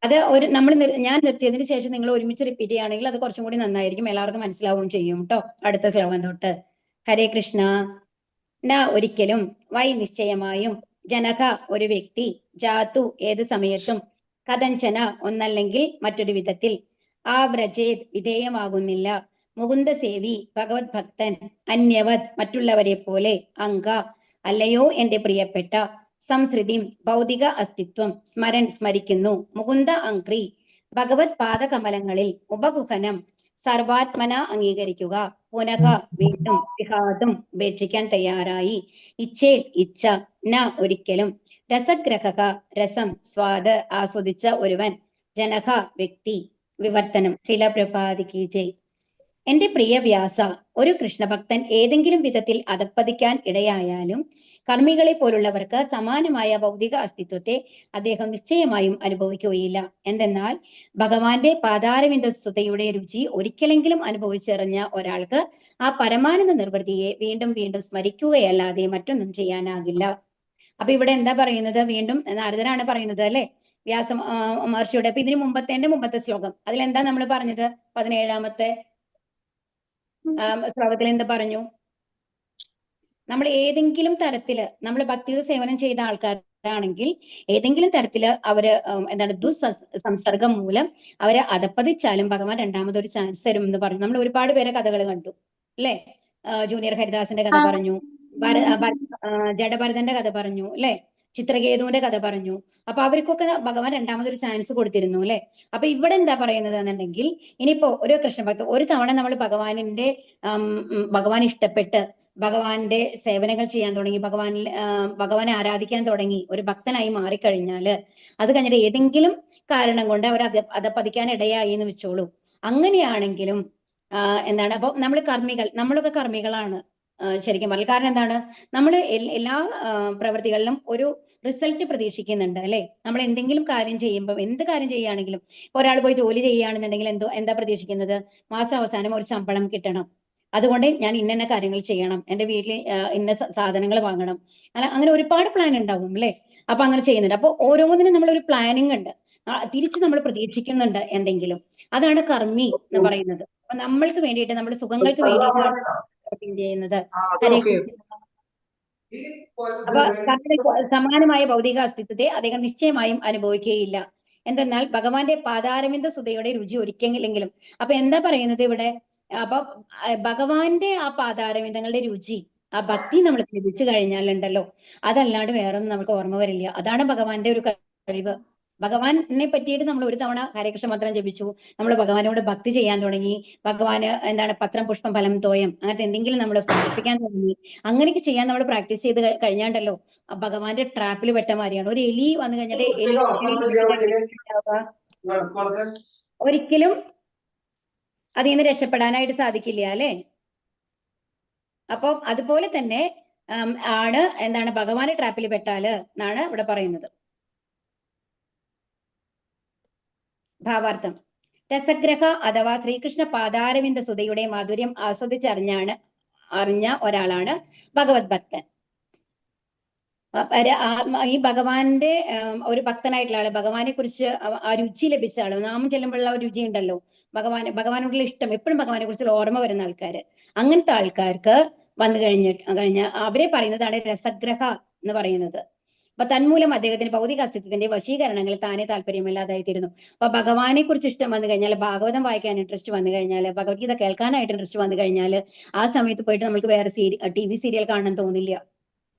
അത് ഞാൻ നിർത്തിയതിന് ശേഷം നിങ്ങൾ ഒരുമിച്ച് റിപ്പീറ്റ് ചെയ്യുകയാണെങ്കിൽ അത് കുറച്ചും കൂടി നന്നായിരിക്കും, എല്ലാവർക്കും മനസ്സിലാവുകയും ചെയ്യും കേട്ടോ. അടുത്ത ശ്ലോകം തൊട്ട്. ഹരേ കൃഷ്ണ. ന ഒരിക്കലും, വൈ നിശ്ചയമായും, ജനക ഒരു വ്യക്തി, ജാതു ഏത് സമയത്തും, കഥഞ്ചന ഒന്നല്ലെങ്കിൽ മറ്റൊരു വിധത്തിൽ, ആ വ്രജേത് വിധേയമാകുന്നില്ല, മുകുന്ദസേവി ഭഗവത് ഭക്തൻ അന്യവത് മറ്റുള്ളവരെ പോലെ അങ്ക അല്ലയോ എന്റെ പ്രിയപ്പെട്ട സംസൃതി ഭൗതിക അസ്തിത്വം സ്മരിക്കുന്നു മുകുന്ദ അങ്ക്രി ഭഗവത് പാദകമലങ്ങളിൽ ഉപഗുഹനം സർവാത്മന അംഗീകരിക്കുക പുനഃ വീണ്ടും വിഹാദം ഉപേക്ഷിക്കാൻ തയ്യാറായി ഇച്ഛേ ഇച്ഛ ന ഒരിക്കലും രസഗ്രഹക രസം സ്വാദ് ആസ്വദിച്ച ഒരുവൻ ജനക വ്യക്തി വിവർത്തനം ശ്രീല പ്രഭാതിക്ക് ജയ്. എന്റെ പ്രിയ വ്യാസ, ഒരു കൃഷ്ണഭക്തൻ ഏതെങ്കിലും വിധത്തിൽ അധപ്പതിക്കാൻ ഇടയായാലും കർമ്മികളെ പോലുള്ളവർക്ക് സമാനമായ ഭൗതിക അസ്തിത്വത്തെ അദ്ദേഹം നിശ്ചയമായും അനുഭവിക്കുകയില്ല. എന്തെന്നാൽ ഭഗവാന്റെ പാതാരവിന്ദസ്തുതയുടെ രുചി ഒരിക്കലെങ്കിലും അനുഭവിച്ചെറിഞ്ഞ ഒരാൾക്ക് ആ പരമാനന്ദ നിർവൃതിയെ വീണ്ടും വീണ്ടും സ്മരിക്കുകയല്ലാതെ മറ്റൊന്നും ചെയ്യാനാകില്ല. അപ്പൊ ഇവിടെ എന്താ പറയുന്നത്? വീണ്ടും നാരദനാണ് പറയുന്നത് അല്ലെ, വ്യാസ മഹർഷിയുടെ. അപ്പൊ ഇതിന് മുമ്പത്തെ ശ്ലോകം അതിലെന്താ നമ്മൾ പറഞ്ഞത്? 17ാമത്തെ ശ്ലോകത്തിൽ എന്താ പറഞ്ഞു? നമ്മൾ ഏതെങ്കിലും തരത്തില് നമ്മൾ ഭക്തിയുടെ സേവനം ചെയ്ത ആൾക്കാരാണെങ്കിൽ ഏതെങ്കിലും തരത്തില് അവര് എന്താണ് സംസർഗം മൂലം അവര് അധപ്പതിച്ചാലും ഭഗവാൻ രണ്ടാമതൊരു ചാൻസ് തരും എന്ന് പറഞ്ഞു. നമ്മൾ ഒരുപാട് പേരെ കഥകൾ കണ്ടു അല്ലെ. ജൂനിയർ ഹരിദാസിന്റെ കഥ പറഞ്ഞു, ജഡഭരതന്റെ കഥ പറഞ്ഞു അല്ലെ, ചിത്രകേതുവിന്റെ കഥ പറഞ്ഞു. അപ്പൊ അവർക്കൊക്കെ ഭഗവാൻ രണ്ടാമതൊരു ചാൻസ് കൊടുത്തിരുന്നു അല്ലെ. അപ്പൊ ഇവിടെ എന്താ പറയുന്നത് എന്നുണ്ടെങ്കിൽ, ഇനിയിപ്പോ ഒരു കൃഷ്ണഭക്ത ഒരു തവണ നമ്മൾ ഭഗവാൻ ഇഷ്ടപ്പെട്ട് ഭഗവാന്റെ സേവനങ്ങൾ ചെയ്യാൻ തുടങ്ങി, ഭഗവാനെ ആരാധിക്കാൻ തുടങ്ങി, ഒരു ഭക്തനായി മാറിക്കഴിഞ്ഞാല് അത് കഴിഞ്ഞിട്ട് ഏതെങ്കിലും കാരണം കൊണ്ട് അവർ അധപ്പതിക്കാൻ ഇടയായി എന്ന് വെച്ചോളൂ. അങ്ങനെയാണെങ്കിലും എന്താണ്, അപ്പൊ നമ്മളൊക്കെ കർമ്മികളാണ് ശരിക്കും പറഞ്ഞാൽ. കാരണം എന്താണ്, നമ്മൾ എല്ലാ പ്രവൃത്തികളിലും ഒരു റിസൾട്ട് പ്രതീക്ഷിക്കുന്നുണ്ട് അല്ലെ. നമ്മൾ എന്തെങ്കിലും കാര്യം ചെയ്യുമ്പോൾ, എന്ത് കാര്യം ചെയ്യുകയാണെങ്കിലും, ഒരാൾ പോയി ജോലി ചെയ്യുകയാണെന്നുണ്ടെങ്കിൽ എന്താ പ്രതീക്ഷിക്കുന്നത്? മാസം അവസാനം ഒരു ശമ്പളം കിട്ടണം, അതുകൊണ്ട് ഞാൻ ഇന്ന കാര്യങ്ങൾ ചെയ്യണം, എന്റെ വീട്ടിൽ ഇന്ന സാധനങ്ങൾ വാങ്ങണം, അങ്ങനെ ഒരുപാട് പ്ലാൻ ഉണ്ടാവും അല്ലെ. അപ്പൊ അങ്ങനെ ചെയ്യുന്നുണ്ട്. അപ്പൊ ഓരോന്നിനും നമ്മളൊരു പ്ലാനിങ് ഉണ്ട്, തിരിച്ച് നമ്മൾ പ്രതീക്ഷിക്കുന്നുണ്ട് എന്തെങ്കിലും. അതാണ് കർമ്മി എന്ന് പറയുന്നത്. അപ്പൊ നമ്മൾക്ക് വേണ്ടിയിട്ട്, നമ്മുടെ സുഖങ്ങൾക്ക് വേണ്ടിയിട്ടാണ് ചെയ്യുന്നത്. അപ്പൊ സമാനമായ ഭൗതിക അസ്തിത്വത്തെ അദ്ദേഹം നിശ്ചയമായും അനുഭവിക്കുകയില്ല. എന്തെന്നാൽ ഭഗവാന്റെ പാതാരവിന്ദ സുതയുടെ രുചി ഒരിക്കലെങ്കിലും. അപ്പൊ എന്താ പറയുന്നത് ഇവിടെ? അപ്പൊ ഭഗവാന്റെ ആ പാതാരവിന്ദങ്ങളുടെ രുചി, ആ ഭക്തി നമ്മൾ ലഭിച്ചു കഴിഞ്ഞാലുണ്ടല്ലോ, അതല്ലാണ്ട് വേറൊന്നും നമുക്ക് ഓർമ്മ വരില്ല. അതാണ് ഭഗവാന്റെ ഒരു കഴിവ്. ഭഗവാനെ പറ്റിയിട്ട് നമ്മൾ ഒരു തവണ ഹരേകൃഷ്ണ മന്ത്രം ജപിച്ചു, നമ്മൾ ഭഗവാനോട് ഭക്തി ചെയ്യാൻ തുടങ്ങി, ഭഗവാന് എന്താണ് പത്രം പുഷ്പം ഫലം തോയം അങ്ങനത്തെ എന്തെങ്കിലും നമ്മൾ സമർപ്പിക്കാൻ തുടങ്ങി, അങ്ങനെയൊക്കെ ചെയ്യാൻ നമ്മൾ പ്രാക്ടീസ് ചെയ്ത് കഴിഞ്ഞാണ്ടല്ലോ ഭഗവാന്റെ ട്രാപ്പിൽ പെട്ട മാതിരിയാണ്. ഒരു എലി വന്നു കഴിഞ്ഞാൽ ഒരിക്കലും അതിൽ നിന്ന് രക്ഷപ്പെടാനായിട്ട് സാധിക്കില്ല അല്ലെ. അപ്പൊ അതുപോലെ തന്നെ ആണ് എന്താണ് ഭഗവാന്റെ ട്രാപ്പിൽ പെട്ടാല് എന്നാണ് ഇവിടെ പറയുന്നത്. ഭാവാർത്ഥം: രസഗ്രഹ അഥവാ ശ്രീകൃഷ്ണ പാതാരവിന്ദ സുതയുടെ മാധുര്യം അറിഞ്ഞ ഒരാളാണ് ഭഗവത് ഭക്തൻ. ഈ ഭഗവാന്റെ ഒരു ഭക്തനായിട്ടുള്ള ആള്, ഭഗവാനെ കുറിച്ച് ആ രുചി ലഭിച്ച ആള്, നാമം ചെല്ലുമ്പോഴുള്ള ഒരു രുചി ഉണ്ടല്ലോ, ഭഗവാനോടുള്ള ഇഷ്ടം, എപ്പോഴും ഭഗവാനെ കുറിച്ചുള്ള ഓർമ്മ വരുന്ന ആൾക്കാര്, അങ്ങനത്തെ ആൾക്കാർക്ക് വന്നു കഴിഞ്ഞ അവരെ പറയുന്നതാണ് രസഗ്രഹ എന്ന് പറയുന്നത്. അപ്പൊ തന്മൂലം അദ്ദേഹത്തിന് ഭൗതിക അസ്തിത്വത്തിന്റെ വശീകരണങ്ങൾ താനെ താല്പര്യമില്ലാതായിത്തീരുന്നു. അപ്പൊ ഭഗവാനെ കുറിച്ച് ഇഷ്ടം വന്നു കഴിഞ്ഞാൽ, ഭാഗവതം വായിക്കാൻ ഇൻട്രസ്റ്റ് വന്നു കഴിഞ്ഞാൽ, ഭഗവത്ഗീത കേൾക്കാനായിട്ട് ഇൻട്രസ്റ്റ് വന്നു കഴിഞ്ഞാൽ, ആ സമയത്ത് പോയിട്ട് നമുക്ക് വേറെ TV സീരിയൽ കാണാൻ തോന്നില്ല.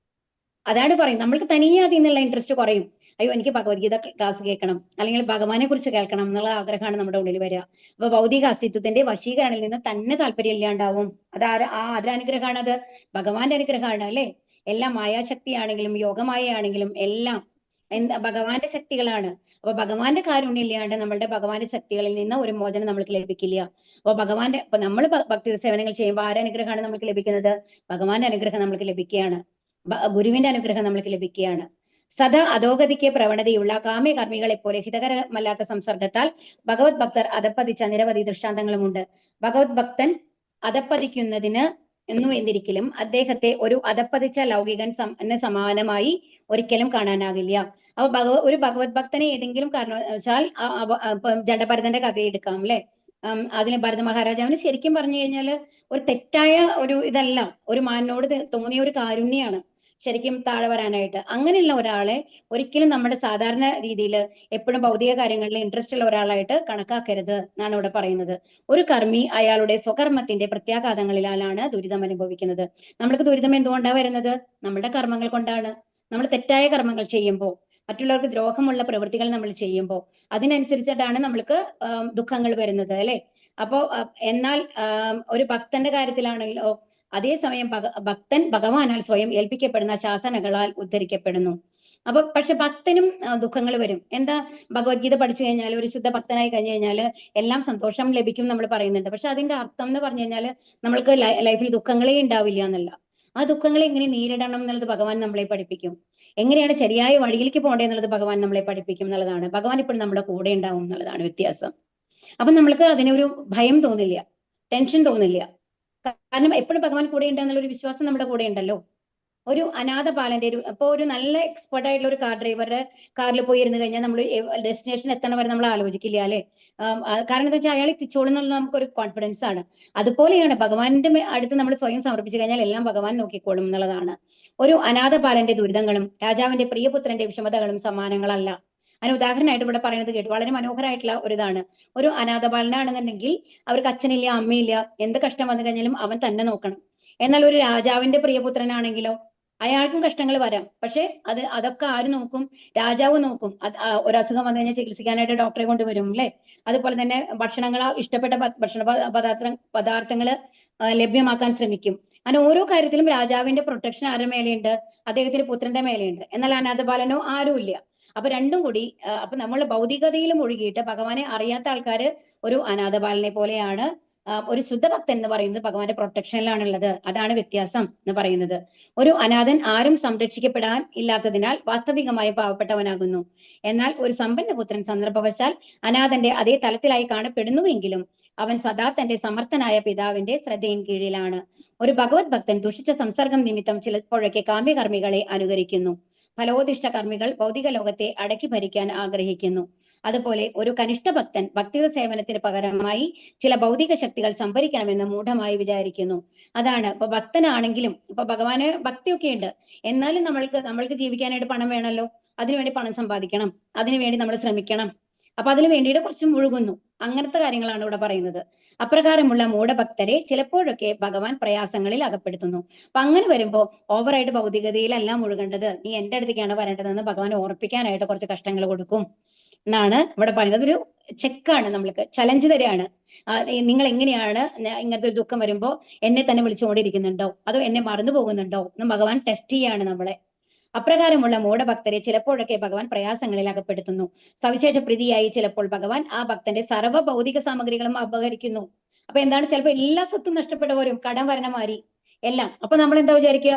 അതാണ് പറയും, നമ്മൾക്ക് തനിയെ അതിൽ നിന്നുള്ള ഇൻട്രസ്റ്റ് കുറയും. അയ്യോ, എനിക്ക് ഭഗവത്ഗീത ക്ലാസ് കേൾക്കണം, അല്ലെങ്കിൽ ഭഗവാനെ കുറിച്ച് കേൾക്കണം എന്നുള്ള ആഗ്രഹമാണ് നമ്മുടെ ഉള്ളിൽ വരിക. അപ്പൊ ഭൗതിക അസ്തിത്വത്തിന്റെ വശീകരണത്തിൽ നിന്ന് തന്നെ താല്പര്യം ഇല്ലാണ്ടാവും. ആരുടെ അനുഗ്രഹമാണ് അത്? ഭഗവാന്റെ അനുഗ്രഹമാണ് അല്ലെ. എല്ലാം മായാശക്തിയാണെങ്കിലും യോഗമായാണെങ്കിലും എല്ലാം ഭഗവാന്റെ ശക്തികളാണ്. അപ്പൊ ഭഗവാന്റെ കാരുണ്യം ഇല്ലാണ്ട് നമ്മളുടെ ഭഗവാന്റെ ശക്തികളിൽ നിന്ന് ഒരു മോചനം നമ്മൾക്ക് ലഭിക്കില്ല. അപ്പൊ നമ്മൾ ഭക്തി സേവനങ്ങൾ ചെയ്യുമ്പോൾ ആരുടെ അനുഗ്രഹമാണ് നമുക്ക് ലഭിക്കുന്നത്? ഭഗവാന്റെ അനുഗ്രഹം നമുക്ക് ലഭിക്കുകയാണ്, ഗുരുവിന്റെ അനുഗ്രഹം നമ്മൾക്ക് ലഭിക്കുകയാണ്. സദാ അധോഗതിക്ക് പ്രവണതയുള്ള കാമ്യകർമ്മികളെ പോലെ ഹിതകരമല്ലാത്ത സംസർഗത്താൽ ഭഗവത് ഭക്തർ അധപ്പതിച്ച നിരവധി ദൃഷ്ടാന്തങ്ങളുമുണ്ട്. ഭഗവത് ഭക്തൻ അധപ്പതിക്കുന്നതിന് എന്നിരിക്കലും അദ്ദേഹത്തെ ഒരു അധപ്പതിച്ച ലൗകികൻ സമാനമായി ഒരിക്കലും കാണാനാകില്ല. അപ്പൊ ഒരു ഭഗവത് ഭക്തനെ ഏതെങ്കിലും കാരണവശാൽ ജഡഭരതന്റെ കഥ എടുക്കാം അല്ലെ. അതിന് ഭരത മഹാരാജാവിന് ശരിക്കും പറഞ്ഞു കഴിഞ്ഞാൽ ഒരു തെറ്റായ ഒരു ഇതല്ല, ഒരു മാനോട് തോന്നിയ ഒരു കാരുണ്യാണ്. ശരിക്കും താഴെ വരാനായിട്ട്. അങ്ങനെയുള്ള ഒരാളെ ഒരിക്കലും നമ്മുടെ സാധാരണ രീതിയിൽ എപ്പോഴും ഭൗതിക കാര്യങ്ങളിൽ ഇൻട്രസ്റ്റ് ഉള്ള ഒരാളായിട്ട് കണക്കാക്കരുത് എന്നാണ് ഇവിടെ പറയുന്നത്. ഒരു കർമ്മി അയാളുടെ സ്വകർമ്മത്തിന്റെ പ്രത്യാഘാതങ്ങളിലാണ് ദുരിതം അനുഭവിക്കുന്നത്. നമ്മൾക്ക് ദുരിതം എന്തുകൊണ്ടാണ് വരുന്നത്? നമ്മുടെ കർമ്മങ്ങൾ കൊണ്ടാണ്. നമ്മൾ തെറ്റായ കർമ്മങ്ങൾ ചെയ്യുമ്പോൾ, മറ്റുള്ളവർക്ക് ദ്രോഹമുള്ള പ്രവൃത്തികൾ നമ്മൾ ചെയ്യുമ്പോൾ അതിനനുസരിച്ചിട്ടാണ് നമ്മൾക്ക് ദുഃഖങ്ങൾ വരുന്നത്, അല്ലെ? അപ്പോ എന്നാൽ ഒരു ഭക്തന്റെ കാര്യത്തിലാണെങ്കിലോ അതേസമയം ഭക്തൻ ഭഗവാനാൽ സ്വയം ഏൽപ്പിക്കപ്പെടുന്ന ശാസനകളാൽ ഉദ്ധരിക്കപ്പെടുന്നു. അപ്പൊ പക്ഷെ ഭക്തനും ദുഃഖങ്ങൾ വരും. എന്താ? ഭഗവത്ഗീത പഠിച്ചു കഴിഞ്ഞാൽ, ഒരു ശുദ്ധ ഭക്തനായി കഴിഞ്ഞു കഴിഞ്ഞാൽ എല്ലാം സന്തോഷം ലഭിക്കും നമ്മൾ പറയുന്നുണ്ട്. പക്ഷെ അതിന്റെ അർത്ഥം എന്ന് പറഞ്ഞു കഴിഞ്ഞാൽ നമ്മൾക്ക് ലൈഫിൽ ദുഃഖങ്ങളേ ഉണ്ടാവില്ല എന്നല്ല. ആ ദുഃഖങ്ങളെ എങ്ങനെ നേരിടണം എന്നുള്ളത് ഭഗവാൻ നമ്മളെ പഠിപ്പിക്കും. എങ്ങനെയാണ് ശരിയായ വഴിയിലേക്ക് പോകേണ്ടത് എന്നുള്ളത് ഭഗവാൻ നമ്മളെ പഠിപ്പിക്കും എന്നുള്ളതാണ്. ഭഗവാൻ ഇപ്പോഴും നമ്മുടെ കൂടെ ഉണ്ടാവും എന്നുള്ളതാണ് വ്യത്യാസം. അപ്പൊ നമ്മൾക്ക് അതിനൊരു ഭയം തോന്നില്ല, ടെൻഷൻ തോന്നില്ല. കാരണം എപ്പോഴും ഭഗവാൻ കൂടെ ഉണ്ട് എന്നുള്ളൊരു വിശ്വാസം നമ്മുടെ കൂടെ ഉണ്ടല്ലോ. ഒരു അനാഥ ബാലന്റെ ഒരു നല്ല എക്സ്പെർട്ട് ആയിട്ടുള്ള ഒരു കാർ ഡ്രൈവറുടെ കാറിൽ പോയി ഇരുന്ന് കഴിഞ്ഞാൽ നമ്മൾ ഡെസ്റ്റിനേഷൻ എത്തണ വരെ നമ്മൾ ആലോചിക്കില്ല, അല്ലെ? കാരണം എന്താ വെച്ചാൽ അയാൾ എത്തിച്ചോളും എന്നുള്ള നമുക്കൊരു കോൺഫിഡൻസ് ആണ്. അതുപോലെയാണ് ഭഗവാന്റെ അടുത്ത് നമ്മൾ സ്വയം സമർപ്പിച്ചു കഴിഞ്ഞാൽ എല്ലാം ഭഗവാൻ നോക്കിക്കോളും എന്നുള്ളതാണ്. ഒരു അനാഥ ബാലന്റെ ദുരിതങ്ങളും രാജാവിന്റെ പ്രിയപുത്രന്റെ വിഷമതകളും സമാനങ്ങളല്ല. അതിന് ഉദാഹരണമായിട്ട് ഇവിടെ പറയുന്നത് കേട്ടു, വളരെ മനോഹരമായിട്ടുള്ള ഒരു ഇതാണ്. ഒരു അനാഥ ബാലനാണെന്നുണ്ടെങ്കിൽ അവർക്ക് അച്ഛനില്ല, അമ്മയില്ല, എന്ത് കഷ്ടം വന്നു കഴിഞ്ഞാലും അവൻ തന്നെ നോക്കണം. എന്നാൽ ഒരു രാജാവിന്റെ പ്രിയപുത്രനാണെങ്കിലോ അയാൾക്കും കഷ്ടങ്ങൾ വരാം, പക്ഷെ അതൊക്കെ ആര് നോക്കും? രാജാവ് നോക്കും. ഒരു അസുഖം വന്നു കഴിഞ്ഞാൽ ചികിത്സിക്കാനായിട്ട് ഡോക്ടറെ കൊണ്ടുവരും, അല്ലെ? അതുപോലെ തന്നെ ഇഷ്ടപ്പെട്ട ഭക്ഷണ പദാർത്ഥങ്ങൾ ലഭ്യമാക്കാൻ ശ്രമിക്കും. അങ്ങനെ ഓരോ കാര്യത്തിലും രാജാവിന്റെ പ്രൊട്ടക്ഷൻ ആരുടെ മേലെയുണ്ട്? അദ്ദേഹത്തിന്റെ പുത്രന്റെ മേലെയുണ്ട്. എന്നാൽ അനാഥബാലനോ ആരുമില്ല. അപ്പൊ രണ്ടും കൂടി അപ്പൊ നമ്മൾ ഭൗതികതയിലും ഒഴുകിയിട്ട് ഭഗവാനെ അറിയാത്ത ആൾക്കാര് ഒരു അനാഥബാലനെ പോലെയാണ്. ഒരു ശുദ്ധഭക്തൻ എന്ന് പറയുന്നത് ഭഗവാന്റെ പ്രൊട്ടക്ഷനിലാണുള്ളത്. അതാണ് വ്യത്യാസം എന്ന് പറയുന്നത്. ഒരു അനാഥൻ ആരും സംരക്ഷിക്കപ്പെടാൻ ഇല്ലാത്തതിനാൽ വാസ്തവികമായി പാവപ്പെട്ടവനാകുന്നു. എന്നാൽ ഒരു സമ്പന്നപുത്രൻ സന്ദർഭവശാൽ അനാഥന്റെ അതേ തലത്തിലായി കാണപ്പെടുന്നുവെങ്കിലും അവൻ സദാ തന്റെ സമർത്ഥനായ പിതാവിന്റെ ശ്രദ്ധയിൻ കീഴിലാണ്. ഒരു ഭഗവത് ഭക്തൻ ദുഷിച്ച സംസർഗം നിമിത്തം ചിലപ്പോഴൊക്കെ കാമ്യകർമ്മികളെ അനുകരിക്കുന്നു. ഫലോദിഷ്ട കർമ്മികൾ ഭൗതിക ലോകത്തെ അടക്കി ഭരിക്കാൻ ആഗ്രഹിക്കുന്നു. അതുപോലെ ഒരു കനിഷ്ഠ ഭക്തൻ ഭക്തിയുടെ സേവനത്തിന് പകരമായി ചില ഭൗതിക ശക്തികൾ സംഭരിക്കണമെന്ന് മൂഢമായി വിചാരിക്കുന്നു. അതാണ് ഇപ്പൊ ഭക്തനാണെങ്കിലും, ഇപ്പൊ ഭഗവാന് ഭക്തിയൊക്കെ ഉണ്ട്, എന്നാലും നമ്മൾക്ക് ജീവിക്കാനായിട്ട് പണം വേണമല്ലോ. അതിനുവേണ്ടി പണം സമ്പാദിക്കണം, അതിനുവേണ്ടി നമ്മൾ ശ്രമിക്കണം. അപ്പൊ അതിനു വേണ്ടിയിട്ട് കുറച്ച് മുഴുകുന്നു. അങ്ങനത്തെ കാര്യങ്ങളാണ് ഇവിടെ പറയുന്നത്. അപ്രകാരമുള്ള മൂഢഭക്തരെ ചിലപ്പോഴൊക്കെ ഭഗവാൻ പ്രയാസങ്ങളിൽ അകപ്പെടുത്തുന്നു. അപ്പൊ അങ്ങനെ വരുമ്പോ ഓവറായിട്ട് ഭൗതികതയിലല്ല മുഴുകേണ്ടത്, നീ എന്റെ അടുത്തേക്കാണ് വരേണ്ടതെന്ന് ഭഗവാൻ ഓർപ്പിക്കാനായിട്ട് കുറച്ച് കഷ്ടങ്ങൾ കൊടുക്കും എന്നാണ് ഇവിടെ പറയുന്നത്. ഒരു ചെക്കാണ്, നമ്മൾക്ക് ചലഞ്ച് തരികയാണ്. നിങ്ങൾ എങ്ങനെയാണ് ഇങ്ങനത്തെ ഒരു ദുഃഖം വരുമ്പോ എന്നെ തന്നെ വിളിച്ചുകൊണ്ടിരിക്കുന്നുണ്ടോ, അതോ എന്നെ മറന്നു പോകുന്നുണ്ടോ എന്ന് ഭഗവാൻ ടെസ്റ്റ് ചെയ്യാണ് നമ്മളെ. അപ്രകാരമുള്ള മൂഢഭക്തരെ ചിലപ്പോഴൊക്കെ ഭഗവാൻ പ്രയാസങ്ങളിൽ അകപ്പെടുത്തുന്നു. സവിശേഷ പ്രീതിയായി ചിലപ്പോൾ ഭഗവാൻ ആ ഭക്തന്റെ സർവ്വ ഭൗതിക സാമഗ്രികളും അപഹരിക്കുന്നു. അപ്പൊ എന്താണ്? ചിലപ്പോൾ എല്ലാ സ്വത്തും നഷ്ടപ്പെട്ടു വരും, കടം വരണമാതിരി എല്ലാം. അപ്പൊ നമ്മൾ എന്താ വിചാരിക്കുക?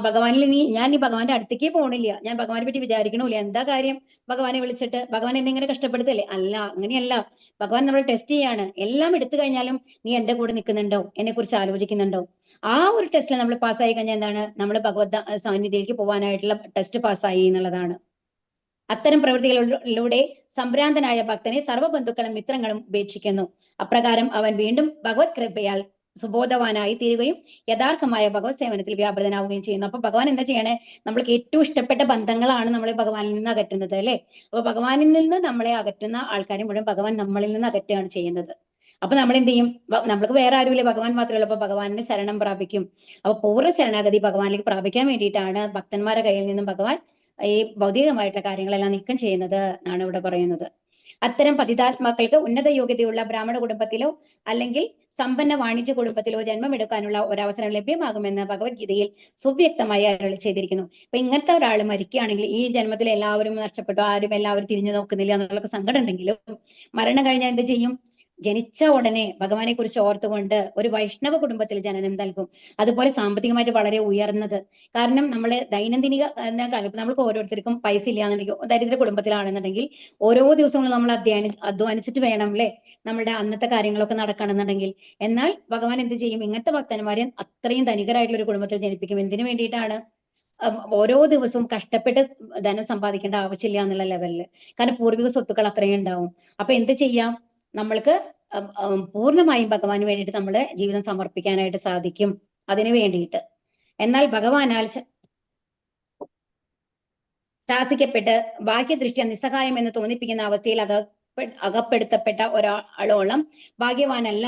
ഭഗവാനിൽ ഞാൻ ഈ ഭഗവാന്റെ അടുത്തേക്കേ പോണില്ല, ഞാൻ ഭഗവാനെ പറ്റി വിചാരിക്കണില്ല, എന്താ കാര്യം ഭഗവാനെ വിളിച്ചിട്ട്? ഭഗവാൻ എന്നെ ഇങ്ങനെ കഷ്ടപ്പെടുത്തല്ലേ? അല്ല, അങ്ങനെയല്ല. ഭഗവാൻ നമ്മൾ ടെസ്റ്റ് ചെയ്യാണ്. എല്ലാം എടുത്തു കഴിഞ്ഞാലും നീ എന്റെ കൂടെ നിൽക്കുന്നുണ്ടോ, എന്നെ കുറിച്ച് ആലോചിക്കുന്നുണ്ടോ? ആ ഒരു ടെസ്റ്റിൽ നമ്മൾ പാസ്സായി കഴിഞ്ഞാൽ എന്താണ്? നമ്മൾ ഭഗവത് സാന്നിധ്യത്തിലേക്ക് പോകാനായിട്ടുള്ള ടെസ്റ്റ് പാസ്സായി എന്നുള്ളതാണ്. അത്തരം പ്രവൃത്തികളിലൂടെ സംഭ്രാന്തനായ ഭക്തനെ സർവ്വബന്ധുക്കളും മിത്രങ്ങളും ഉപേക്ഷിക്കുന്നു. അപ്രകാരം അവൻ വീണ്ടും ഭഗവത് കൃപയാൽ സുബോധവാനായി തീരുകയും യഥാർത്ഥമായ ഭഗവത് സേവനത്തിൽ വ്യാപൃതനാവുകയും ചെയ്യുന്നു. അപ്പൊ ഭഗവാൻ എന്താ ചെയ്യണേ? നമ്മൾക്ക് ഏറ്റവും ഇഷ്ടപ്പെട്ട ബന്ധങ്ങളാണ് നമ്മളെ ഭഗവാനിൽ നിന്ന് അകറ്റുന്നത്, അല്ലെ? അപ്പൊ ഭഗവാനിൽ നിന്ന് നമ്മളെ അകറ്റുന്ന ആൾക്കാരെ മുഴുവൻ ഭഗവാൻ നമ്മളിൽ നിന്ന് അകറ്റുകയാണ് ചെയ്യുന്നത്. അപ്പൊ നമ്മൾ എന്ത് ചെയ്യും? നമ്മൾക്ക് വേറെ ആരുമില്ല, ഭഗവാൻ മാത്രമേ ഉള്ളൂ. അപ്പൊ ഭഗവാനെ ശരണം പ്രാപിക്കും. അപ്പൊ പൂർണ്ണ ശരണാഗതി ഭഗവാനിലേക്ക് പ്രാപിക്കാൻ വേണ്ടിയിട്ടാണ് ഭക്തന്മാരുടെ കയ്യിൽ നിന്നും ഭഗവാൻ ഈ ഭൗതികമായിട്ടുള്ള കാര്യങ്ങളെല്ലാം നീക്കം ചെയ്യുന്നത് എന്നാണ് ഇവിടെ പറയുന്നത്. അത്തരം പതിതാത്മാക്കൾക്ക് ഉന്നത യോഗ്യതയുള്ള ബ്രാഹ്മണ കുടുംബത്തിലോ അല്ലെങ്കിൽ സമ്പന്ന വാണിജ്യ കുടുംബത്തിലോ ജന്മമെടുക്കാനുള്ള ഒരവസരം ലഭ്യമാകുമെന്ന് ഭഗവത്ഗീതയിൽ സുവ്യക്തമായി അരുളി ചെയ്തിരിക്കുന്നു. അപ്പൊ ഇങ്ങനത്തെ ഒരാൾ മരിക്കുകയാണെങ്കിൽ, ഈ ജന്മത്തിൽ എല്ലാവരും നഷ്ടപ്പെട്ടു, എല്ലാവരും തിരിഞ്ഞു നോക്കുന്നില്ല എന്നുള്ള സങ്കടം ഉണ്ടെങ്കിലും മരണം കഴിഞ്ഞാൽ എന്ത് ചെയ്യും? ജനിച്ച ഉടനെ ഭഗവാനെ കുറിച്ച് ഓർത്തുകൊണ്ട് ഒരു വൈഷ്ണവ കുടുംബത്തിൽ ജനനം നൽകും. അതുപോലെ സാമ്പത്തികമായിട്ട് വളരെ ഉയർന്നത്. കാരണം നമ്മള് ദൈനംദിനിക നമ്മൾക്ക് ഓരോരുത്തർക്കും പൈസ ഇല്ലാന്നുണ്ടെങ്കിൽ, ദരിദ്ര കുടുംബത്തിലാണെന്നുണ്ടെങ്കിൽ ഓരോ ദിവസങ്ങളും നമ്മൾ അധ്വാനിച്ചിട്ട് വേണം, അല്ലെ, നമ്മുടെ അന്നത്തെ കാര്യങ്ങളൊക്കെ നടക്കണമെന്നുണ്ടെങ്കിൽ. എന്നാൽ ഭഗവാൻ എന്ത് ചെയ്യും? ഇങ്ങനത്തെ ഭക്തന്മാരെ അത്രയും ധനികരായിട്ടുള്ള ഒരു കുടുംബത്തിൽ ജനിപ്പിക്കും. എന്തിനു വേണ്ടിയിട്ടാണ്? ഓരോ ദിവസവും കഷ്ടപ്പെട്ട് ധനം സമ്പാദിക്കേണ്ട ആവശ്യമില്ല എന്നുള്ള ലെവലില്. കാരണം പൂർവിക സ്വത്തുക്കൾ അത്രയും ഉണ്ടാവും. അപ്പൊ എന്ത് ചെയ്യാം? നമ്മൾക്ക് പൂർണ്ണമായും ഭഗവാന് വേണ്ടിയിട്ട് നമ്മുടെ ജീവിതം സമർപ്പിക്കാനായിട്ട് സാധിക്കും അതിനു വേണ്ടിയിട്ട്. എന്നാൽ ഭഗവാനാൽ ശാസിക്കപ്പെട്ട് ബാഹ്യദൃഷ്ട്യാ നിസ്സഹായം എന്ന് തോന്നിപ്പിക്കുന്ന അവസ്ഥയിൽ അകപ്പെടുത്തപ്പെട്ട ഒരാളോളം ഭാഗ്യവാനല്ല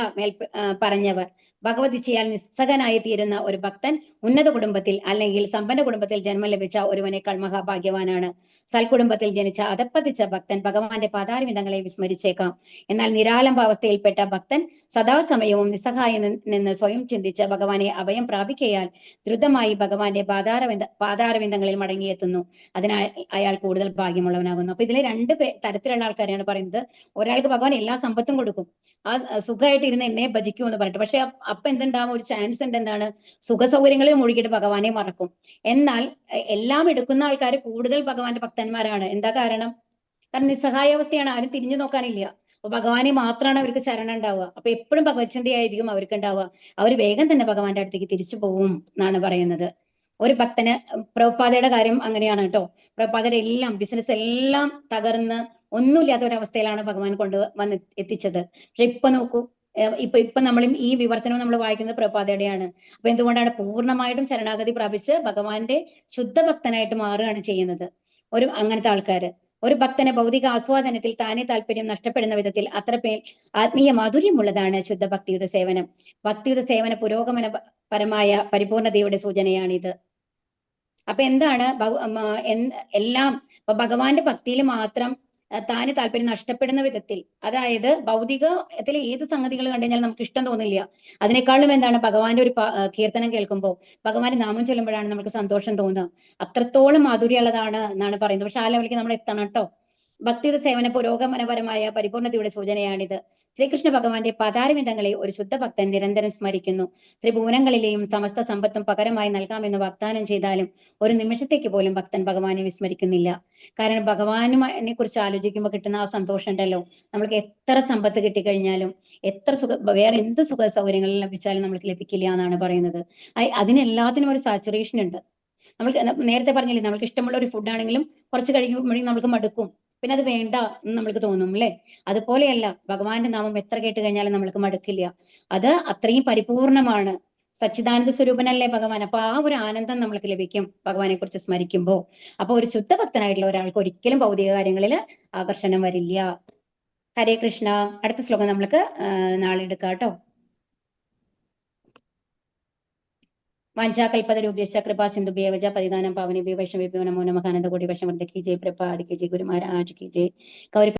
പറഞ്ഞവർ. ഭഗവതിച്ഛയാൽ നിസ്സകനായി തീരുന്ന ഒരു ഭക്തൻ ഉന്നത കുടുംബത്തിൽ അല്ലെങ്കിൽ സമ്പന്ന കുടുംബത്തിൽ ജന്മം ലഭിച്ച ഒരുവനേക്കാൾ മഹാഭാഗ്യവാനാണ്. സൽകുടുംബത്തിൽ ജനിച്ച അധപ്പതിച്ച ഭക്തൻ ഭഗവാന്റെ പാതാരവിന്ദങ്ങളെ വിസ്മരിച്ചേക്കാം. എന്നാൽ നിരാലംബാവസ്ഥയിൽപ്പെട്ട ഭക്തൻ സദാസമയവും നിസ്സഹായം നിന്ന് സ്വയം ചിന്തിച്ച് ഭഗവാനെ അഭയം പ്രാപിക്കയാൽ ദ്രുതമായി ഭഗവാന്റെ പാതാരവിന്ദങ്ങളിൽ മടങ്ങിയെത്തുന്നു. അതിനാൽ അയാൾ കൂടുതൽ ഭാഗ്യമുള്ളവനാകുന്നു. അപ്പൊ ഇതിലെ രണ്ട് തരത്തിലുള്ള ആൾക്കാരെയാണ് പറയുന്നത്. ഒരാൾക്ക് ഭഗവാൻ എല്ലാ സമ്പത്തും കൊടുക്കും, ആ സുഖമായിട്ട് ഇരുന്ന് എന്നെ ഭജിക്കൂ എന്ന് പറഞ്ഞിട്ട്. പക്ഷെ അപ്പൊ എന്തുണ്ടാവും, ഒരു ചാൻസ് ഉണ്ട്, എന്താണ്, സുഖ സൗകര്യങ്ങളിൽ മുഴുകിയിട്ട് ഭഗവാനെ മറക്കും. എന്നാൽ എല്ലാം എടുക്കുന്ന ആൾക്കാർ കൂടുതൽ ഭഗവാന്റെ ഭക്തന്മാരാണ്. എന്താ കാരണം? കാരണം നിസ്സഹായാവസ്ഥയാണ്, ആരും തിരിഞ്ഞു നോക്കാനില്ല. അപ്പൊ ഭഗവാനെ മാത്രമാണ് അവർക്ക് ശരണം ഉണ്ടാവുക. അപ്പൊ എപ്പോഴും ഭഗവത്ചിന്തയായിരിക്കും അവർക്ക് ഉണ്ടാവുക. അവർ വേഗം തന്നെ ഭഗവാന്റെ അടുത്തേക്ക് തിരിച്ചു പോകും എന്നാണ് പറയുന്നത്. ഒരു ഭക്തന്, പ്രഭുപാദയുടെ കാര്യം അങ്ങനെയാണ് കേട്ടോ. പ്രഭുപാദയുടെ എല്ലാം ബിസിനസ് എല്ലാം തകർന്ന് ഒന്നുമില്ലാത്ത ഒരവസ്ഥയിലാണ് ഭഗവാൻ വന്ന് എത്തിച്ചത്. പക്ഷെ ഇപ്പൊ നോക്കൂ, ഇപ്പൊ നമ്മളും ഈ വിവർത്തനവും നമ്മൾ വായിക്കുന്നത് പ്രഭുപാദയുടെയാണ്. അപ്പൊ എന്തുകൊണ്ടാണ്? പൂർണ്ണമായിട്ടും ശരണാഗതി പ്രാപിച്ച് ഭഗവാന്റെ ശുദ്ധ ഭക്തനായിട്ട് മാറുകയാണ് ചെയ്യുന്നത് അങ്ങനത്തെ ആൾക്കാര്. ഒരു ഭക്തന് ഭൗതിക ആസ്വാദനത്തിൽ താനെ താല്പര്യം നഷ്ടപ്പെടുന്ന വിധത്തിൽ അത്ര ആത്മീയ മാധുര്യമുള്ളതാണ് ശുദ്ധ ഭക്തിയുടെ സേവനം. ഭക്തിയുടെ സേവന പുരോഗമനപരമായ പരിപൂർണതയുടെ സൂചനയാണിത്. അപ്പൊ എന്താണ് എല്ലാം ഭഗവാന്റെ ഭക്തിയിൽ മാത്രം താന് താല്പര്യം നഷ്ടപ്പെടുന്ന വിധത്തിൽ, അതായത് ഭൗതികത്തിലെ ഏത് സംഗതികൾ കണ്ടു കഴിഞ്ഞാൽ നമുക്ക് ഇഷ്ടം തോന്നില്ല. അതിനേക്കാളും എന്താണ്, ഭഗവാന്റെ ഒരു കീർത്തനം കേൾക്കുമ്പോൾ, ഭഗവാന്റെ നാമം ചൊല്ലുമ്പോഴാണ് നമുക്ക് സന്തോഷം തോന്നുക. അത്രത്തോളം മാധുര്യമുള്ളതാണ് എന്നാണ് പറയുന്നത്. പക്ഷെ ആ ലെവലിലേക്ക് നമ്മൾ എത്തണം കേട്ടോ. ഭക്തിയുടെ സേവന പുരോഗമനപരമായ പരിപൂർണതയുടെ സൂചനയാണിത്. ശ്രീകൃഷ്ണ ഭഗവാന്റെ പാതാരവിന്ദങ്ങളെ ഒരു ശുദ്ധ ഭക്തൻ നിരന്തരം സ്മരിക്കുന്നു. ത്രിഭുവനങ്ങളിലെയും സമസ്ത സമ്പത്തും പകരമായി നൽകാമെന്ന് വാഗ്ദാനം ചെയ്താലും ഒരു നിമിഷത്തേക്ക് പോലും ഭക്തൻ ഭഗവാനെ വിസ്മരിക്കുന്നില്ല. കാരണം ഭഗവാനെ കുറിച്ച് ആലോചിക്കുമ്പോൾ കിട്ടുന്ന ആ സന്തോഷം ഉണ്ടല്ലോ, നമ്മൾക്ക് എത്ര സമ്പത്ത് കിട്ടിക്കഴിഞ്ഞാലും, വേറെ എന്ത് സുഖ സൗകര്യങ്ങൾ ലഭിച്ചാലും നമ്മൾക്ക് ലഭിക്കില്ല എന്നാണ് പറയുന്നത്. അതിനെല്ലാത്തിനും ഒരു സാച്ചുറേഷൻ ഉണ്ട്. നമ്മൾക്ക് നേരത്തെ പറഞ്ഞില്ലേ, നമ്മൾക്ക് ഇഷ്ടമുള്ള ഒരു ഫുഡ് ആണെങ്കിലും കുറച്ച് കഴിയുമ്പോഴേക്കും നമുക്ക് മടുക്കും, പിന്നെ അത് വേണ്ട എന്ന് നമ്മൾക്ക് തോന്നും അല്ലേ. അതുപോലെയല്ല, ഭഗവാന്റെ നാമം എത്ര കേട്ട് കഴിഞ്ഞാലും നമ്മൾക്ക് മടുക്കില്ല. അത് അത്രയും പരിപൂർണമാണ്. സച്ചിദാനന്ദ സ്വരൂപനല്ലേ ഭഗവാൻ. അപ്പൊ ആ ഒരു ആനന്ദം നമ്മൾക്ക് ലഭിക്കും ഭഗവാനെ കുറിച്ച് സ്മരിക്കുമ്പോൾ. അപ്പൊ ഒരു ശുദ്ധ ഭക്തനായിട്ടുള്ള ഒരാൾക്ക് ഒരിക്കലും ഭൗതിക കാര്യങ്ങളിൽ ആകർഷണം വരില്ല. ഹരേ കൃഷ്ണ. അടുത്ത ശ്ലോകം നമ്മൾക്ക് നാളെ എടുക്കാം കേട്ടോ. വാഞ്ചാകൽപതരൂപ്യശ്ച കൃപാ സിന്ധുഭ്യവ ച പതിതാനം പാവനേഭ്യോ വൈഷ്ണവേഭ്യോ നമോ നമഃ. ആനന്ദകോടി വൈഷ്ണവ വൃന്ദ കി ജയ, പ്രഭുപാദ് കി ജയ, ഗുരു മഹാരാജ് കി ജയ.